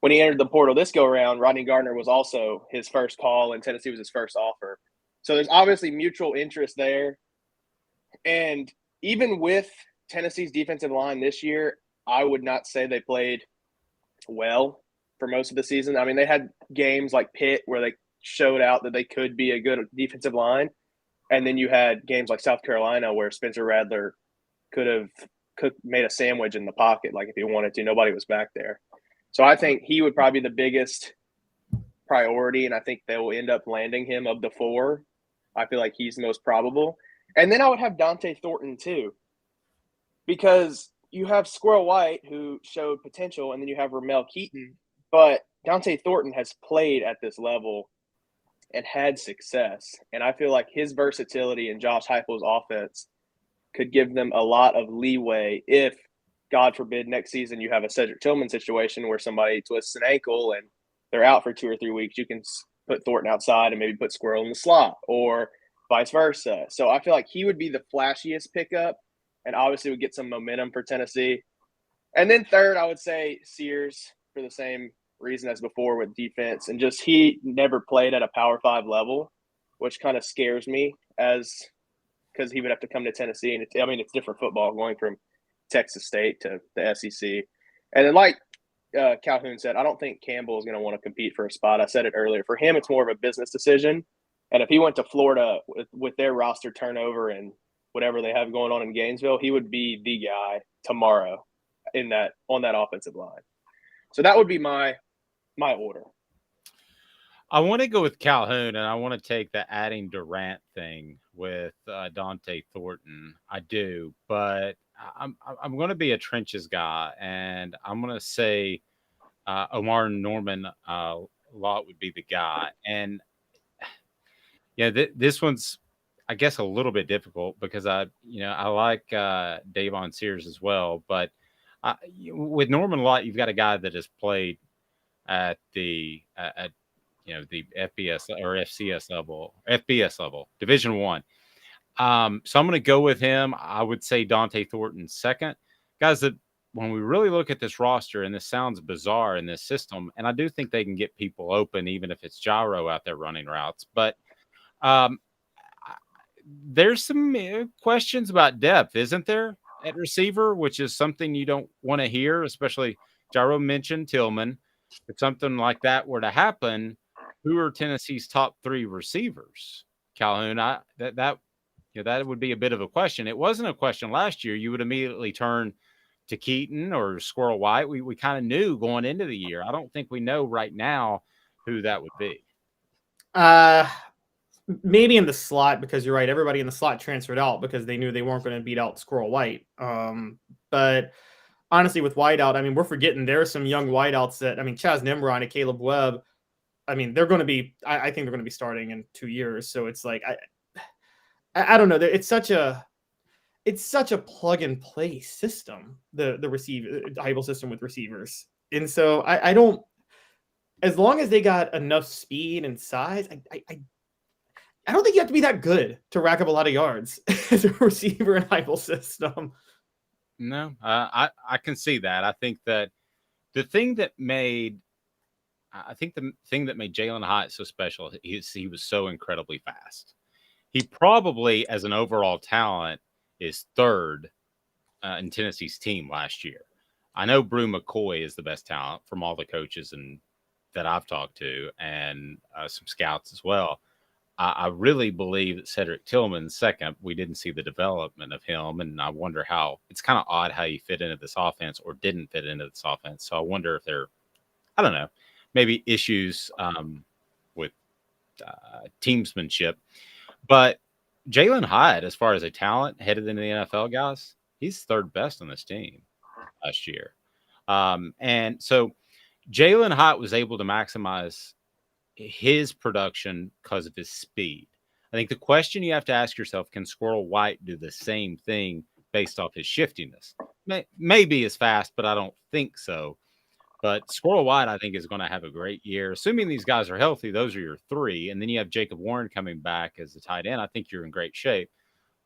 when he entered the portal this go around, Rodney Gardner was also his first call, and Tennessee was his first offer. So there's obviously mutual interest there. And even with Tennessee's defensive line this year, I would not say they played well for most of the season. I mean, they had games like Pitt where they showed out that they could be a good defensive line. And then you had games like South Carolina where Spencer Rattler could have made a sandwich in the pocket, like if he wanted to. Nobody was back there. So I think he would probably be the biggest priority, and I think they will end up landing him of the 4. I feel like he's the most probable. And then I would have Dante Thornton too, because you have Squirrel White, who showed potential, and then you have Ramel Keaton. But Dante Thornton has played at this level and had success. And I feel like his versatility in Josh Heupel's offense could give them a lot of leeway if, God forbid, next season you have a Cedric Tillman situation where somebody twists an ankle and they're out for 2 or 3 weeks. You can put Thornton outside and maybe put Squirrel in the slot, or vice versa. So I feel like he would be the flashiest pickup, and obviously would get some momentum for Tennessee. And then third, I would say Sears, for the same reason as before with defense, and just he never played at a Power 5 level, which kind of scares me, because he would have to come to Tennessee, and it's different football going from Texas State to the SEC. And then like Calhoun said, I don't think Campbell is going to want to compete for a spot. I said it earlier. For him, it's more of a business decision. And if he went to Florida with their roster turnover and whatever they have going on in Gainesville, he would be the guy tomorrow on that offensive line. So that would be my order. I want to go with Calhoun, and I want to take the adding Durant thing with Dante Thornton. I do, but I'm going to be a trenches guy, and I'm going to say Omar Norman Lott would be the guy. And yeah, this one's, I guess, a little bit difficult because I like Davon Sears as well, but with Norman Lott, you've got a guy that has played at the FBS or FBS level, Division I. So I'm going to go with him. I would say Dante Thornton second. Guys, that when we really look at this roster, and this sounds bizarre in this system, and I do think they can get people open, even if it's Gyro out there running routes. But there's some questions about depth, isn't there, at receiver, which is something you don't want to hear, especially Gyro mentioned Tillman. If something like that were to happen, who are Tennessee's top 3 receivers? Calhoun, that would be a bit of a question. It wasn't a question last year. You would immediately turn to Keaton or Squirrel White. We kind of knew going into the year. I don't think we know right now who that would be. Maybe in the slot, because you're right. Everybody in the slot transferred out because they knew they weren't going to beat out Squirrel White. But honestly, with wideout, we're forgetting there are some young wideouts that, Chaz Nimrod and Caleb Webb, they're going to be, I think they're going to be starting in 2 years. So it's like, I don't know. It's such a plug and play system. The Heupel system with receivers, and so I don't. As long as they got enough speed and size, I don't think you have to be that good to rack up a lot of yards as a receiver in Heupel system. No, I can see that. I think that the thing that made Jalen Hyatt so special is he was so incredibly fast. He probably, as an overall talent, is third in Tennessee's team last year. I know Brew McCoy is the best talent from all the coaches and that I've talked to, and some scouts as well. I really believe that Cedric Tillman's second. We didn't see the development of him, and I wonder how it's kind of odd how he fit into this offense or didn't fit into this offense. So I wonder if I don't know, maybe issues with teamsmanship. But Jalen Hyatt, as far as a talent headed into the NFL, guys, he's third best on this team last year. And so Jalen Hyatt was able to maximize his production because of his speed. I think the question you have to ask yourself, can Squirrel White do the same thing based off his shiftiness? Maybe as fast, but I don't think so. But Squirrel White, I think, is going to have a great year. Assuming these guys are healthy, those are your three. And then you have Jacob Warren coming back as the tight end. I think you're in great shape.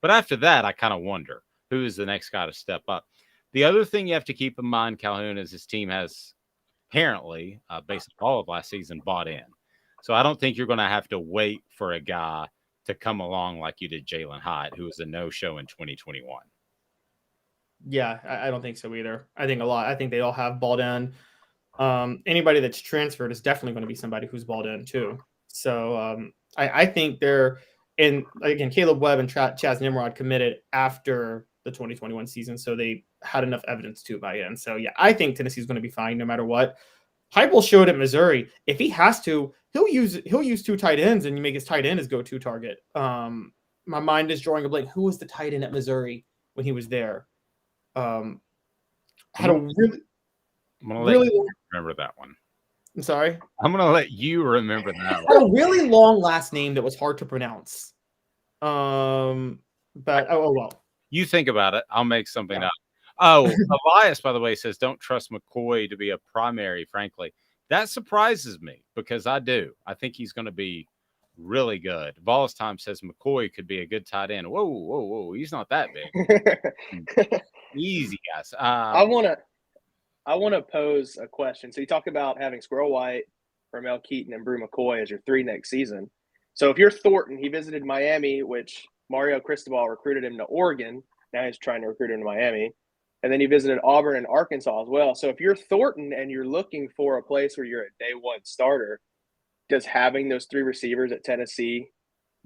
But after that, I kind of wonder who is the next guy to step up. The other thing you have to keep in mind, Calhoun, is this team has apparently, based on all of last season, bought in. So I don't think you're going to have to wait for a guy to come along like you did Jalen Hyatt, who was a no-show in 2021. Yeah, I don't think so either. I think they all have balled in. Anybody that's transferred is definitely going to be somebody who's balled in too. So I think they're – and again, Caleb Webb and Chaz Nimrod committed after the 2021 season, so they had enough evidence to buy in. So, yeah, I think Tennessee's going to be fine no matter what. Heupel showed at Missouri, if he has to, he'll use two tight ends and you make his tight end his go-to target. My mind is drawing a blank. Who was the tight end at Missouri when he was there? Had a really remember that one. I'm sorry? I'm going to let you remember that one. Had a really long last name that was hard to pronounce. But well. You think about it. I'll make something up. Oh, Elias, by the way, says don't trust McCoy to be a primary, frankly. That surprises me because I do. I think he's going to be really good. Vols Time says McCoy could be a good tight end. Whoa. He's not that big. Easy, guys. I want to pose a question. So you talk about having Squirrel White, Ramel Keaton, and Brew McCoy as your three next season. So if you're Thornton, he visited Miami, which Mario Cristobal recruited him to Oregon. Now he's trying to recruit him to Miami. And then he visited Auburn and Arkansas as well. So if you're Thornton and you're looking for a place where you're a day one starter, does having those three receivers at Tennessee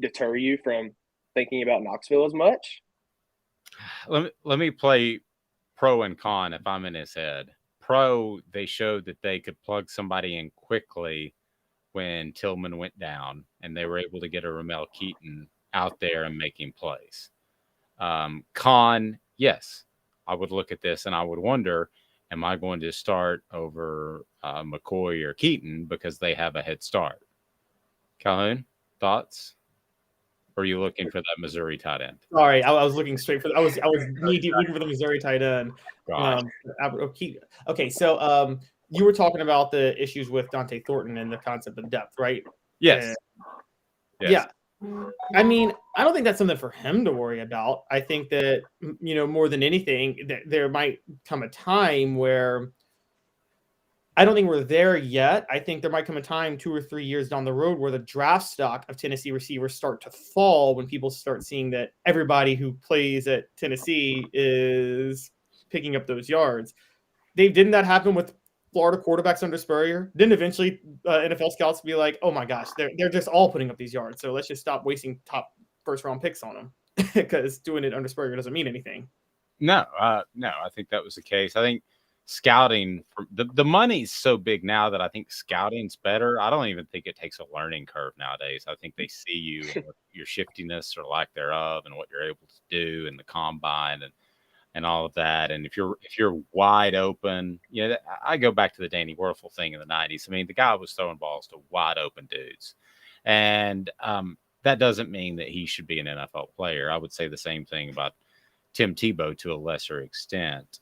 deter you from thinking about Knoxville as much? Let me play pro and con if I'm in his head. Pro, they showed that they could plug somebody in quickly when Tillman went down, and they were able to get a Ramel Keaton out there and making plays. Con, yes. I would look at this and I would wonder, am I going to start over McCoy or Keaton because they have a head start? Calhoun, thoughts? Or are you looking for that Missouri tight end? Sorry, I was looking straight for. I was knee-deep looking for the Missouri tight end. Okay, so you were talking about the issues with Dante Thornton and the concept of depth, right? Yes. Yeah. I mean, I don't think that's something for him to worry about. I think that, more than anything, that there might come a time where I don't think we're there yet. I think there might come a time 2 or 3 years down the road where the draft stock of Tennessee receivers start to fall when people start seeing that everybody who plays at Tennessee is picking up those yards. Didn't that happen with Florida quarterbacks under Spurrier? Didn't eventually NFL scouts be like, oh my gosh, they're just all putting up these yards, so let's just stop wasting top first-round picks on them because doing it under Spurrier doesn't mean anything. No, I think that was the case. I think scouting, the money's so big now that I think scouting's better. I don't even think it takes a learning curve nowadays. I think they see you and your shiftiness or lack thereof and what you're able to do in the combine and all of that. And if you're wide open, I go back to the Danny Werfel thing in the 90s. I mean, the guy was throwing balls to wide open dudes. And that doesn't mean that he should be an NFL player. I would say the same thing about Tim Tebow to a lesser extent.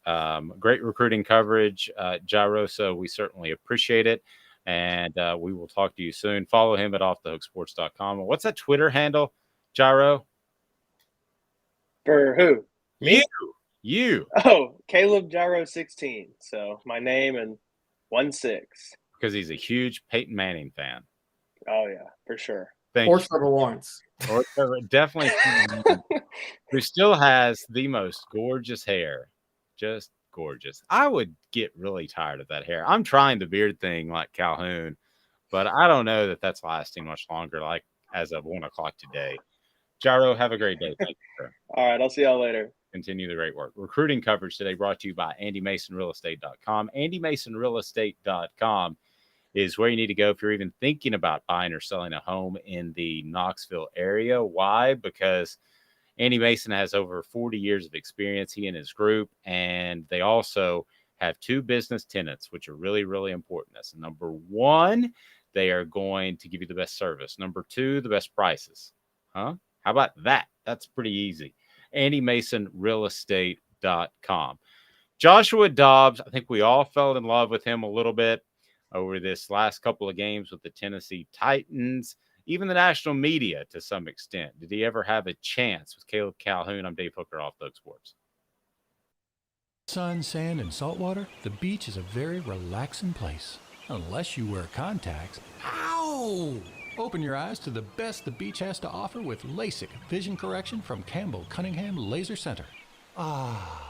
Great recruiting coverage, Gyro. So we certainly appreciate it. And we will talk to you soon. Follow him at offthehooksports.com. What's that Twitter handle, Gyro? For who? Me? You. Oh, Caleb Gyro 16. So my name and 1-6. Because he's a huge Peyton Manning fan. Oh, yeah, for sure. Or Trevor Lawrence. Or Trevor, definitely. Who still has the most gorgeous hair. Just gorgeous. I would get really tired of that hair. I'm trying the beard thing like Calhoun, but I don't know that that's lasting much longer, like as of 1 o'clock today. Gyro, have a great day. Thank you, sir. All right, I'll see y'all later. Continue the great work. Recruiting coverage today brought to you by AndyMasonRealEstate.com. AndyMasonRealEstate.com is where you need to go if you're even thinking about buying or selling a home in the Knoxville area. Why? Because Andy Mason has over 40 years of experience, he and his group, and they also have 2 business tenants, which are really, really important. That's number 1, they are going to give you the best service. Number 2, the best prices. Huh? How about that? That's pretty easy. AndyMasonRealEstate.com. Joshua Dobbs, I think we all fell in love with him a little bit over this last couple of games with the Tennessee Titans, even the national media to some extent. Did he ever have a chance with Caleb Calhoun? I'm Dave Hooker, Off the Hook Sports. Sun, sand, and salt water, the beach is a very relaxing place. Unless you wear contacts. Ow! Open your eyes to the best the beach has to offer with LASIK vision correction from Campbell Cunningham Laser Center. Ah.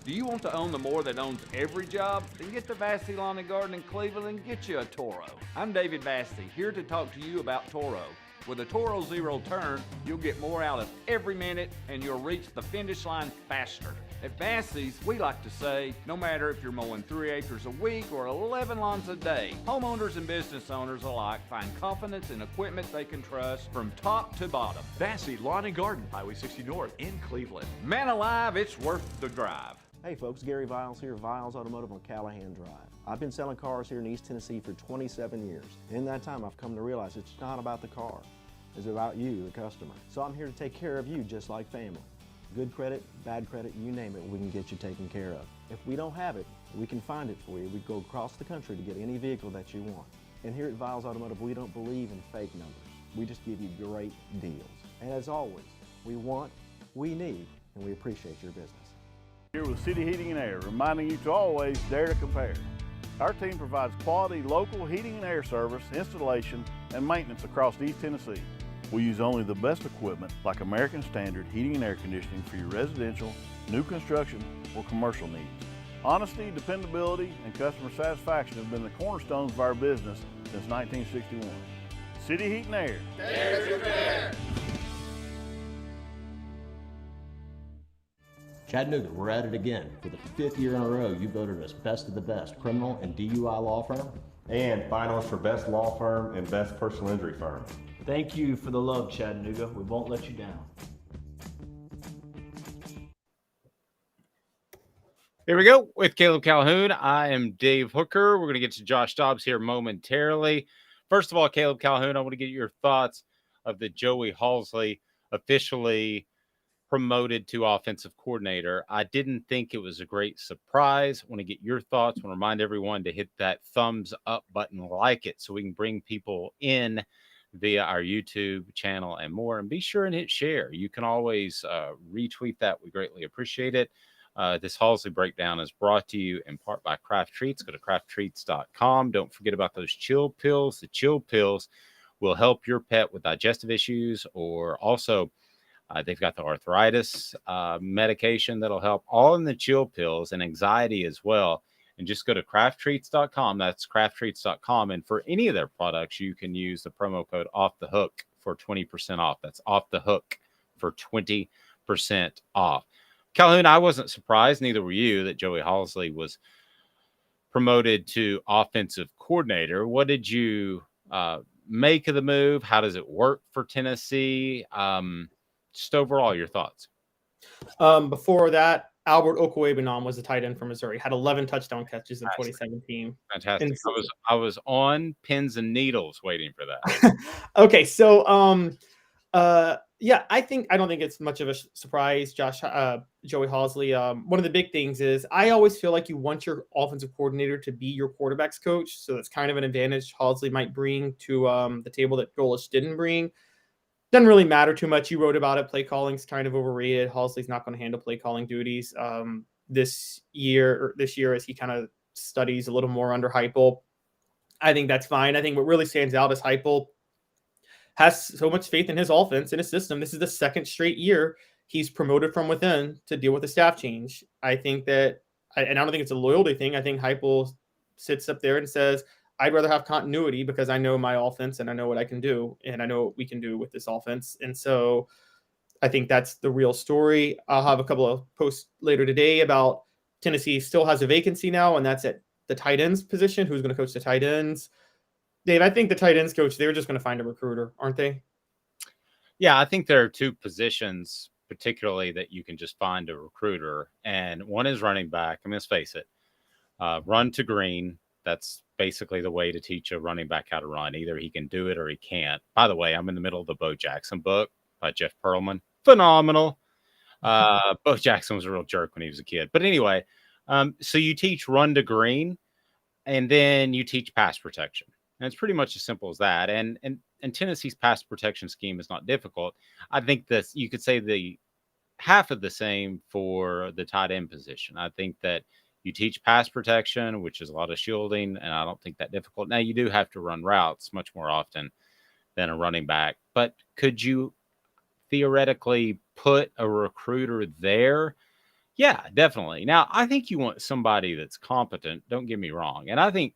Do you want to own the more that owns every job? Then get to Vassey Lawn and Garden in Cleveland and get you a Toro. I'm David Vassey, here to talk to you about Toro. With a Toro Zero Turn, you'll get more out of every minute and you'll reach the finish line faster. At Vassey's, we like to say, no matter if you're mowing 3 acres a week or 11 lawns a day, homeowners and business owners alike find confidence in equipment they can trust from top to bottom. Vassey Lawn and Garden, Highway 60 North in Cleveland. Man alive, it's worth the drive. Hey folks, Gary Viles here, Viles Automotive on Callahan Drive. I've been selling cars here in East Tennessee for 27 years. In that time, I've come to realize it's not about the car. It's about you, the customer. So I'm here to take care of you just like family. Good credit, bad credit, you name it, we can get you taken care of. If we don't have it, we can find it for you. We go across the country to get any vehicle that you want. And here at Viles Automotive, we don't believe in fake numbers. We just give you great deals. And as always, we want, we need, and we appreciate your business. Here with City Heating and Air, reminding you to always dare to compare. Our team provides quality local heating and air service, installation, and maintenance across East Tennessee. We use only the best equipment like American Standard heating and air conditioning for your residential, new construction, or commercial needs. Honesty, dependability, and customer satisfaction have been the cornerstones of our business since 1961. City Heat and Air. Dare to compare. Chattanooga, we're at it again. For the 5th year in a row, you voted us best of the best criminal and DUI law firm. And finalist for best law firm and best personal injury firm. Thank you for the love, Chattanooga. We won't let you down. Here we go with Caleb Calhoun. I am Dave Hooker. We're going to get to Josh Dobbs here momentarily. First of all, Caleb Calhoun, I want to get your thoughts of the Joey Halzle officially promoted to offensive coordinator. I didn't think it was a great surprise. I want to get your thoughts. I want to remind everyone to hit that thumbs up button, like it, so we can bring people in via our YouTube channel and more. And be sure and hit share. You can always retweet that. We greatly appreciate it. This Halzle breakdown is brought to you in part by Craft Treats. Go to crafttreats.com. Don't forget about those chill pills. The chill pills will help your pet with digestive issues, or also they've got the arthritis medication that'll help, all in the chill pills, and anxiety as well. And just go to crafttreats.com. That's crafttreats.com. And for any of their products, you can use the promo code Off the Hook for 20% off. That's Off the Hook for 20% off. Calhoun, I wasn't surprised, neither were you, that Joey Halzle was promoted to offensive coordinator. What did you make of the move? How does it work for Tennessee? Just overall, your thoughts. Before that, Albert Okwuegbunam was the tight end from Missouri. Had 11 touchdown catches in 2017. Fantastic. I was on pins and needles waiting for that. Okay, so Yeah, I don't think it's much of a surprise, Joey Halzle. One of the big things is I always feel like you want your offensive coordinator to be your quarterback's coach, so that's kind of an advantage Halzle might bring to the table that Golich didn't bring. Doesn't really matter too much. You wrote about it. Play calling's kind of overrated. Halsey's not going to handle play calling duties this year as he kind of studies a little more under Heupel. I think that's fine. I think what really stands out is Heupel has so much faith in his offense and his system. This is the second straight year he's promoted from within to deal with the staff change. I think that, and I don't think it's a loyalty thing. I think Heupel sits up there and says, I'd rather have continuity because I know my offense and I know what I can do and I know what we can do with this offense. And so I think that's the real story. I'll have a couple of posts later today about Tennessee still has a vacancy now, and that's at the tight ends position. Who's going to coach the tight ends? Dave, I think the tight ends coach, they're just going to find a recruiter, aren't they? Yeah, I think there are two positions particularly that you can just find a recruiter, and one is running back. I mean, let's face it, run to green. That's basically the way to teach a running back how to run. Either he can do it or he can't. By the way, I'm in the middle of the Bo Jackson book by Jeff Pearlman. Phenomenal. Bo Jackson was a real jerk when he was a kid. But anyway, so you teach run to green, and then you teach pass protection. And it's pretty much as simple as that. And Tennessee's pass protection scheme is not difficult. I think that you could say the half of the same for the tight end position. I think that you teach pass protection, which is a lot of shielding, and I don't think that difficult. Now, you do have to run routes much more often than a running back, but could you theoretically put a recruiter there? Yeah, definitely. Now, I think you want somebody that's competent. Don't get me wrong. And I think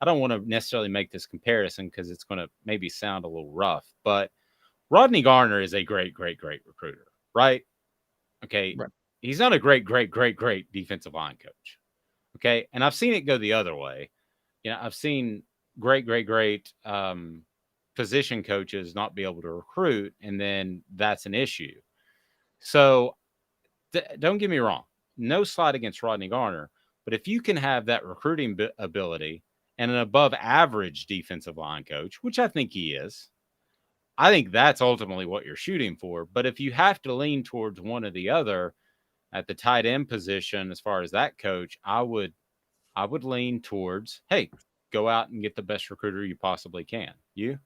I don't want to necessarily make this comparison because it's going to maybe sound a little rough, but Rodney Garner is a great, great, great recruiter, right? Okay. Right. He's not a great, great, great, great defensive line coach. Okay. And I've seen it go the other way. You know, I've seen great, great, great position coaches not be able to recruit, and then that's an issue. So don't get me wrong. No slight against Rodney Garner, but if you can have that recruiting ability and an above average defensive line coach, which I think he is, I think that's ultimately what you're shooting for. But if you have to lean towards one or the other at the tight end position, as far as that coach, I would lean towards, hey, go out and get the best recruiter you possibly can. You?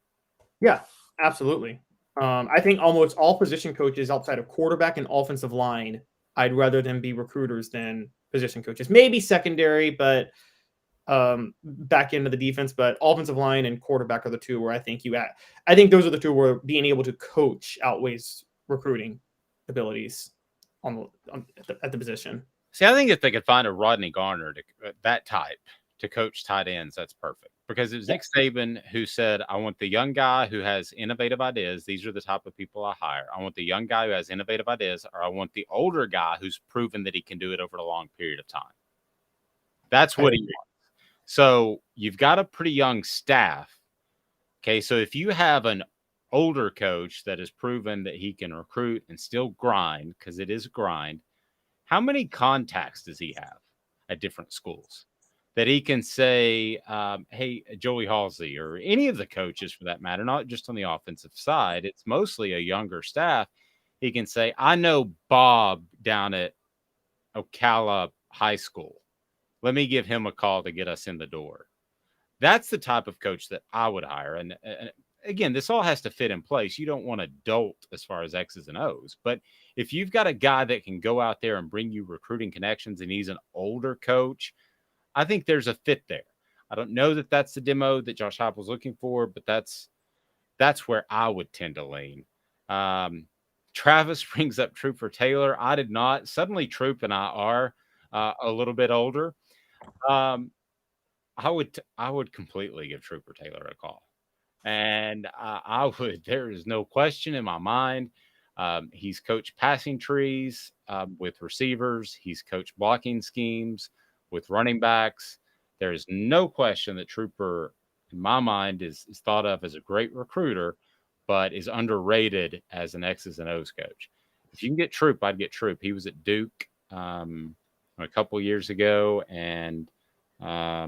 Yeah, absolutely. I think almost all position coaches outside of quarterback and offensive line, I'd rather them be recruiters than position coaches. Maybe secondary, but back into the defense. But offensive line and quarterback are the two where I think I think those are the two where being able to coach outweighs recruiting abilities at the position. See, I think if they could find a Rodney Garner that type to coach tight ends, that's perfect. Because it was Nick Saban who said, I want the young guy who has innovative ideas. These are the type of people I hire. I want the young guy who has innovative ideas, or I want the older guy who's proven that he can do it over a long period of time. That's what he wants. So you've got a pretty young staff. Okay, so if you have an older coach that has proven that he can recruit and still grind, because it is a grind, how many contacts does he have at different schools that he can say, hey, Joey Halzle, or any of the coaches for that matter, not just on the offensive side, it's mostly a younger staff. He can say, I know Bob down at Ocala High School. Let me give him a call to get us in the door. That's the type of coach that I would hire. And again, this all has to fit in place. You don't want a dolt as far as X's and O's. But if you've got a guy that can go out there and bring you recruiting connections and he's an older coach, I think there's a fit there. I don't know that that's the demo that Josh Heupel's looking for, but that's where I would tend to lean. Travis brings up Trooper Taylor. I did not. Suddenly, Troop and I are a little bit older. I would completely give Trooper Taylor a call. And I would, there is no question in my mind. He's coached passing trees with receivers. He's coached blocking schemes with running backs. There is no question that Trooper, in my mind, is thought of as a great recruiter, but is underrated as an X's and O's coach. If you can get Troop, I'd get Troop. He was at Duke a couple years ago, and yeah,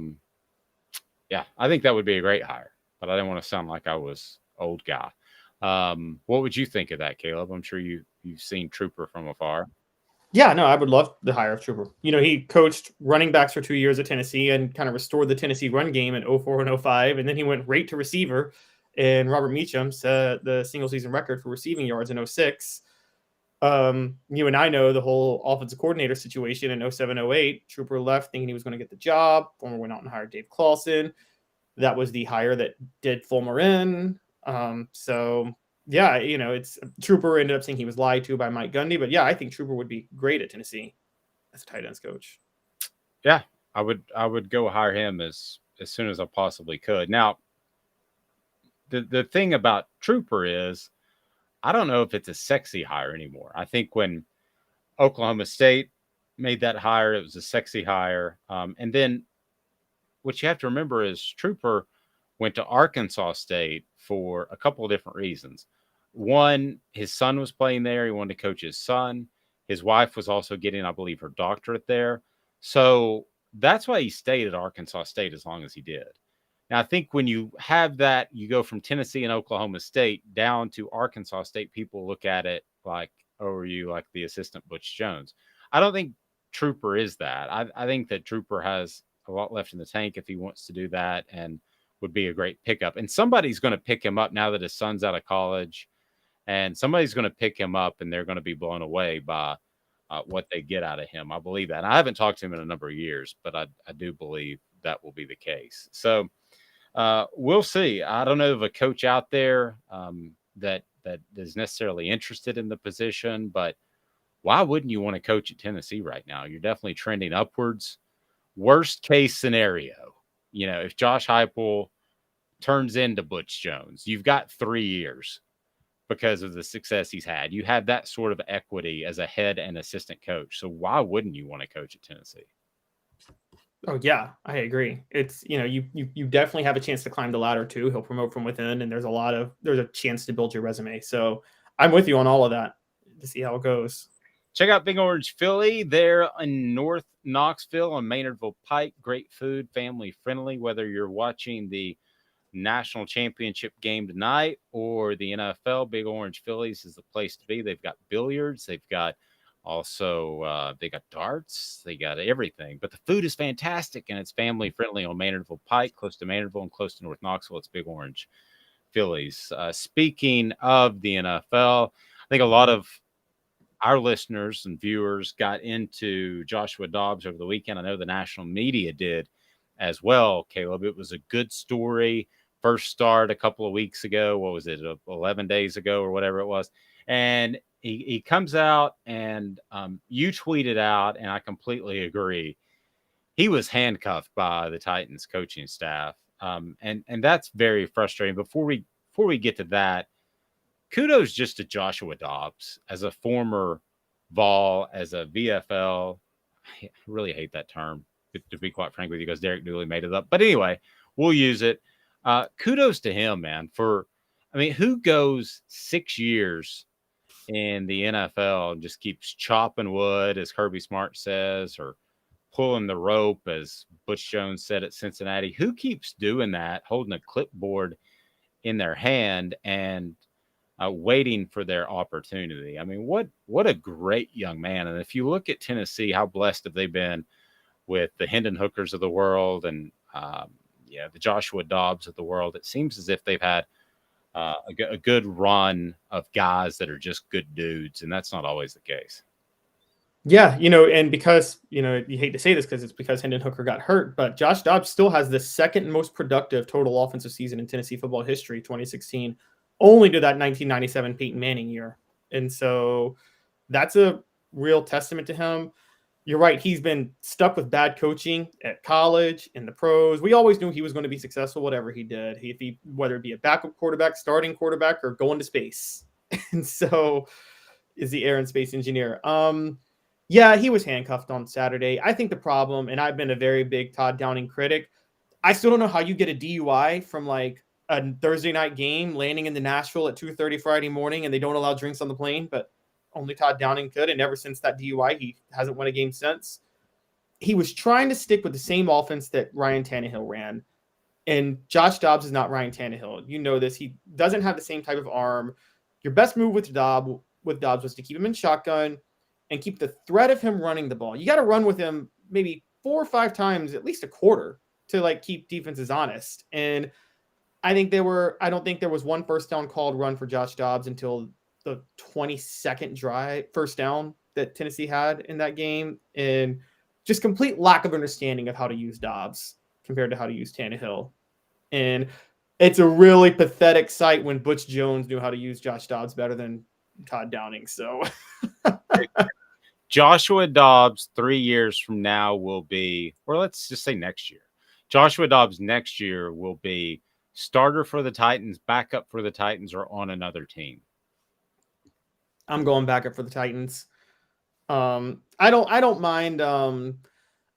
I think that would be a great hire. But I didn't want to sound like I was old guy. What would you think of that, Caleb? I'm sure you've seen Trooper from afar. Yeah, no, I would love the hire of Trooper. He coached running backs for 2 years at Tennessee and kind of restored the Tennessee run game in 04 and 05. And then he went right to receiver, and Robert Meacham set the single season record for receiving yards in 06. You and I know the whole offensive coordinator situation in 07, 08. Trooper left thinking he was going to get the job. Fulmer went out and hired Dave Clawson. That was the hire that did Fulmer in. So yeah, it's Trooper ended up saying he was lied to by Mike Gundy, but yeah, I think Trooper would be great at Tennessee as a tight ends coach. Yeah, I would go hire him as soon as I possibly could. Now, the thing about Trooper is, I don't know if it's a sexy hire anymore. I think when Oklahoma State made that hire, it was a sexy hire. And then what you have to remember is Trooper went to Arkansas State for a couple of different reasons. One, his son was playing there. He wanted to coach his son. His wife was also getting, I believe, her doctorate there. So that's why he stayed at Arkansas State as long as he did. Now, I think when you have that, you go from Tennessee and Oklahoma State down to Arkansas State, people look at it like, oh, are you like the assistant Butch Jones? I don't think Trooper is that. I think that Trooper has a lot left in the tank if he wants to do that, and would be a great pickup. And somebody's going to pick him up now that his son's out of college, and somebody's going to pick him up, and they're going to be blown away by what they get out of him. I believe that. And I haven't talked to him in a number of years, but I do believe that will be the case. So we'll see. I don't know of a coach out there that is necessarily interested in the position, but why wouldn't you want to coach at Tennessee right now? You're definitely trending upwards. Worst case scenario, if Josh Heupel turns into Butch Jones, you've got 3 years because of the success he's had. You have that sort of equity as a head and assistant coach. So why wouldn't you want to coach at Tennessee? Oh yeah, I agree. It's, you definitely have a chance to climb the ladder too. He'll promote from within, and there's a chance to build your resume. So I'm with you on all of that to see how it goes. Check out Big Orange Philly. They're in North Knoxville on Maynardville Pike. Great food, family friendly, whether you're watching the national championship game tonight or the NFL. Big Orange Phillies is the place to be. They've got billiards. They've got also they got darts. They got everything. But the food is fantastic, and it's family friendly on Maynardville Pike, close to Maynardville and close to North Knoxville. It's Big Orange Phillies. Speaking of the NFL, I think a lot of our listeners and viewers got into Joshua Dobbs over the weekend. I know the national media did as well, Caleb. It was a good story. First start a couple of weeks ago. What was it, 11 days ago or whatever it was? And he comes out, and you tweeted out, and I completely agree, he was handcuffed by the Titans coaching staff. And that's very frustrating. Before we get to that, kudos just to Joshua Dobbs as a former Vol, as a VFL. I really hate that term, to be quite frank with you, because Derek Dooley made it up. But anyway, we'll use it. Kudos to him, man, who goes 6 years in the NFL and just keeps chopping wood, as Kirby Smart says, or pulling the rope, as Butch Jones said at Cincinnati? Who keeps doing that, holding a clipboard in their hand and waiting for their opportunity? I mean, what a great young man. And if you look at Tennessee, how blessed have they been with the Hendon Hookers of the world and the Joshua Dobbs of the world. It seems as if they've had a good run of guys that are just good dudes, and that's not always the case. Yeah, and because, you hate to say this because it's because Hendon Hooker got hurt, but Josh Dobbs still has the second most productive total offensive season in Tennessee football history, 2016, only to that 1997 Peyton Manning year. And so that's a real testament to him. You're right. He's been stuck with bad coaching at college, in the pros. We always knew he was going to be successful, whatever he did. Whether it be a backup quarterback, starting quarterback, or going to space. And so is the air and space engineer. Yeah, he was handcuffed on Saturday. I think the problem, and I've been a very big Todd Downing critic, I still don't know how you get a DUI from like a Thursday night game landing into Nashville at 2:30 Friday morning, and they don't allow drinks on the plane, but only Todd Downing could. And ever since that DUI, he hasn't won a game since. He was trying to stick with the same offense that Ryan Tannehill ran. And Josh Dobbs is not Ryan Tannehill. You know this. He doesn't have the same type of arm. Your best move with Dobbs was to keep him in shotgun and keep the threat of him running the ball. You got to run with him maybe 4 or 5 times, at least a quarter, to like keep defenses honest. And I don't think there was one first down called run for Josh Dobbs until the 22nd first down that Tennessee had in that game. And just complete lack of understanding of how to use Dobbs compared to how to use Tannehill. And it's a really pathetic sight when Butch Jones knew how to use Josh Dobbs better than Todd Downing. So Joshua Dobbs 3 years from now will be, or let's just say next year. Joshua Dobbs next year will be starter for the Titans, backup for the Titans, or on another team. I'm going backup for the Titans. I don't mind.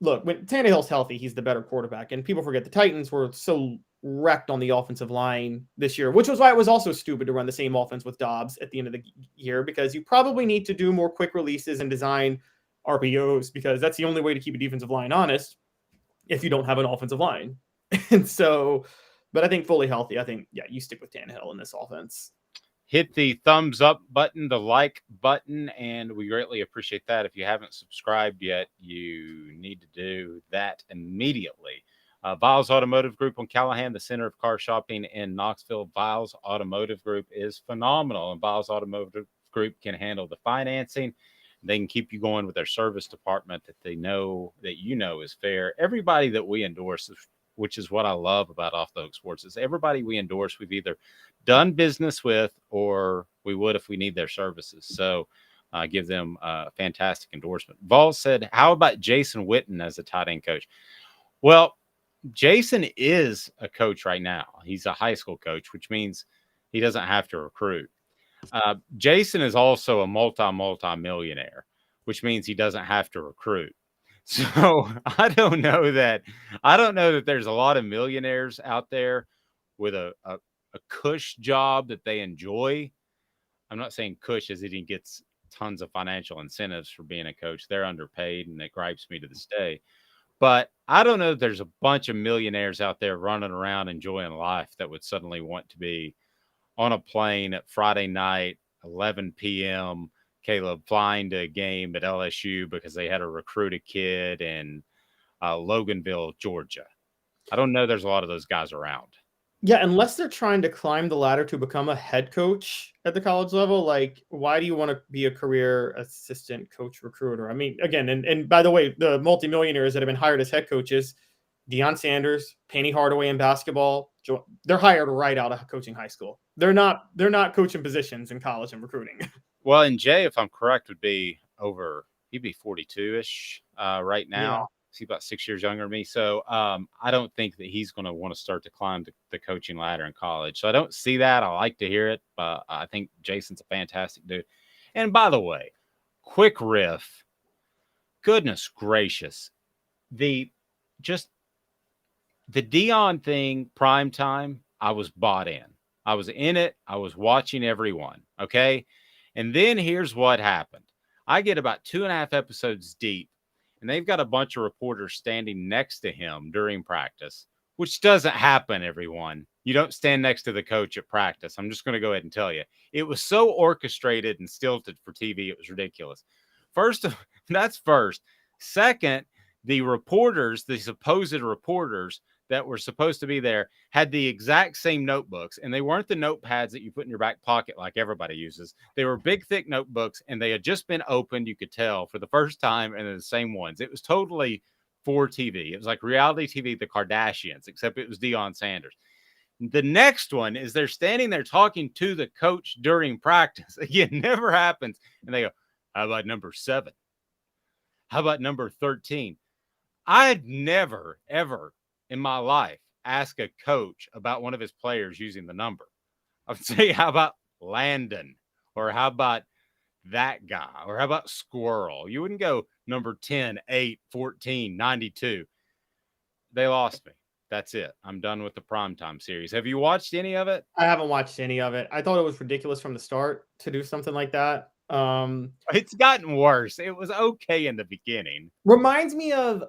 Look, when Tannehill's healthy, he's the better quarterback. And people forget the Titans were so wrecked on the offensive line this year, which was why it was also stupid to run the same offense with Dobbs at the end of the year, because you probably need to do more quick releases and design RPOs, because that's the only way to keep a defensive line honest if you don't have an offensive line. And so, but I think fully healthy, you stick with Tannehill in this offense. Hit the thumbs up button, the like button, and we greatly appreciate that. If you haven't subscribed yet, you need to do that immediately. Vols Automotive Group on Callahan, the center of car shopping in Knoxville. Vols Automotive Group is phenomenal, and Vols Automotive Group can handle the financing. They can keep you going with their service department that they know that is fair. Everybody that we endorse, which is what I love about Off the Hook Sports, is everybody we endorse, we've either done business with or we would if we need their services. So give them a fantastic endorsement. Vols said, how about Jason Witten as a tight end coach? Well, Jason is a coach right now. He's a high school coach, which means he doesn't have to recruit. Jason is also a multi-millionaire, which means he doesn't have to recruit. So I don't know that there's a lot of millionaires out there with a cush job that they enjoy. I'm not saying cush as he gets tons of financial incentives for being a coach. They're underpaid, and it gripes me to this day. But I don't know if there's a bunch of millionaires out there running around enjoying life that would suddenly want to be on a plane at Friday night, 11 p.m., Caleb, flying to a game at LSU because they had to recruit a kid in Loganville, Georgia. I don't know there's a lot of those guys around. Yeah, unless they're trying to climb the ladder to become a head coach at the college level, like, why do you want to be a career assistant coach recruiter? I mean, again, and by the way, the multimillionaires that have been hired as head coaches, Deion Sanders, Penny Hardaway in basketball, they're hired right out of coaching high school. They're not coaching positions in college and recruiting. Well, and Jay, if I'm correct, he'd be 42-ish right now. Yeah. He's about 6 years younger than me. So I don't think that he's going to want to start to climb the coaching ladder in college. So I don't see that. I like to hear it. But I think Jason's a fantastic dude. And by the way, quick riff. Goodness gracious. The Deion thing, prime time, I was bought in. I was in it. I was watching everyone. Okay. And then here's what happened. I get about 2.5 episodes deep, and they've got a bunch of reporters standing next to him during practice, which doesn't happen, everyone. You don't stand next to the coach at practice. I'm just going to go ahead and tell you. It was so orchestrated and stilted for TV, it was ridiculous. That's first. Second, the reporters, the supposed reporters that were supposed to be there, had the exact same notebooks, and they weren't the notepads that you put in your back pocket like everybody uses. They were big, thick notebooks, and they had just been opened, you could tell, for the first time, and they're the same ones. It was totally for TV. It was like reality TV, the Kardashians, except it was Deion Sanders. The next one is they're standing there talking to the coach during practice. Again, never happens. And they go, how about number 7? How about number 13? I'd never, ever in my life ask a coach about one of his players using the number. I would say, how about Landon? Or how about that guy? Or how about Squirrel? You wouldn't go number 10, 8, 14, 92. They lost me. That's it. I'm done with the primetime series. Have you watched any of it? I haven't watched any of it. I thought it was ridiculous from the start to do something like that. It's gotten worse. It was okay in the beginning. Reminds me of,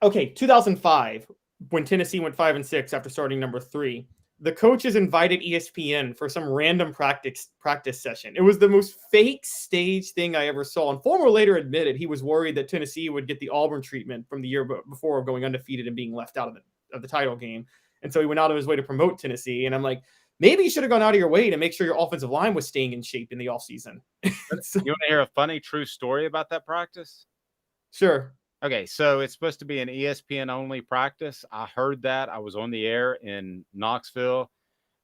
2005. when Tennessee went 5-6 after starting number 3, the coaches invited ESPN for some random practice session. It was the most fake stage thing I ever saw. And Fulmer later admitted he was worried that Tennessee would get the Auburn treatment from the year before, going undefeated and being left out of the title game. And so he went out of his way to promote Tennessee. And I'm like, maybe you should have gone out of your way to make sure your offensive line was staying in shape in the offseason. So, you want to hear a funny, true story about that practice? Sure. Okay, so it's supposed to be an ESPN only practice. I heard that. I was on the air in Knoxville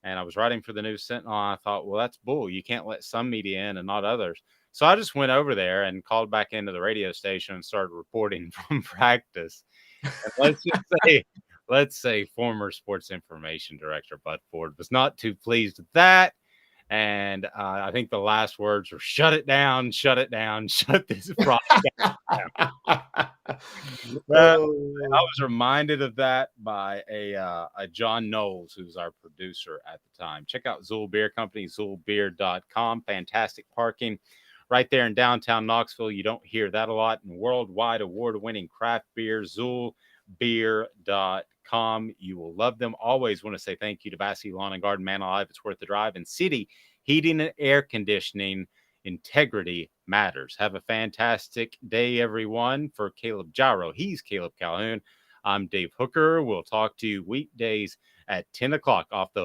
and I was writing for the News Sentinel. I thought, well, that's bull. You can't let some media in and not others. So I just went over there and called back into the radio station and started reporting from practice. And let's say former sports information director Bud Ford was not too pleased with that. And I think the last words were shut it down, shut this broadcast down. Well, I was reminded of that by a John Knowles, who's our producer at the time. Check out Zool Beer Company, zoolbeer.com. Fantastic parking right there in downtown Knoxville. You don't hear that a lot. And worldwide award-winning craft beer, zoolbeer.com. You will love them. Always want to say thank you to Bassey Lawn and Garden, Man Alive, It's Worth the Drive, and City Heating and Air Conditioning. Integrity matters. Have a fantastic day, everyone. For Caleb Gyro, he's Caleb Calhoun. I'm Dave Hooker. We'll talk to you weekdays at 10 o'clock off the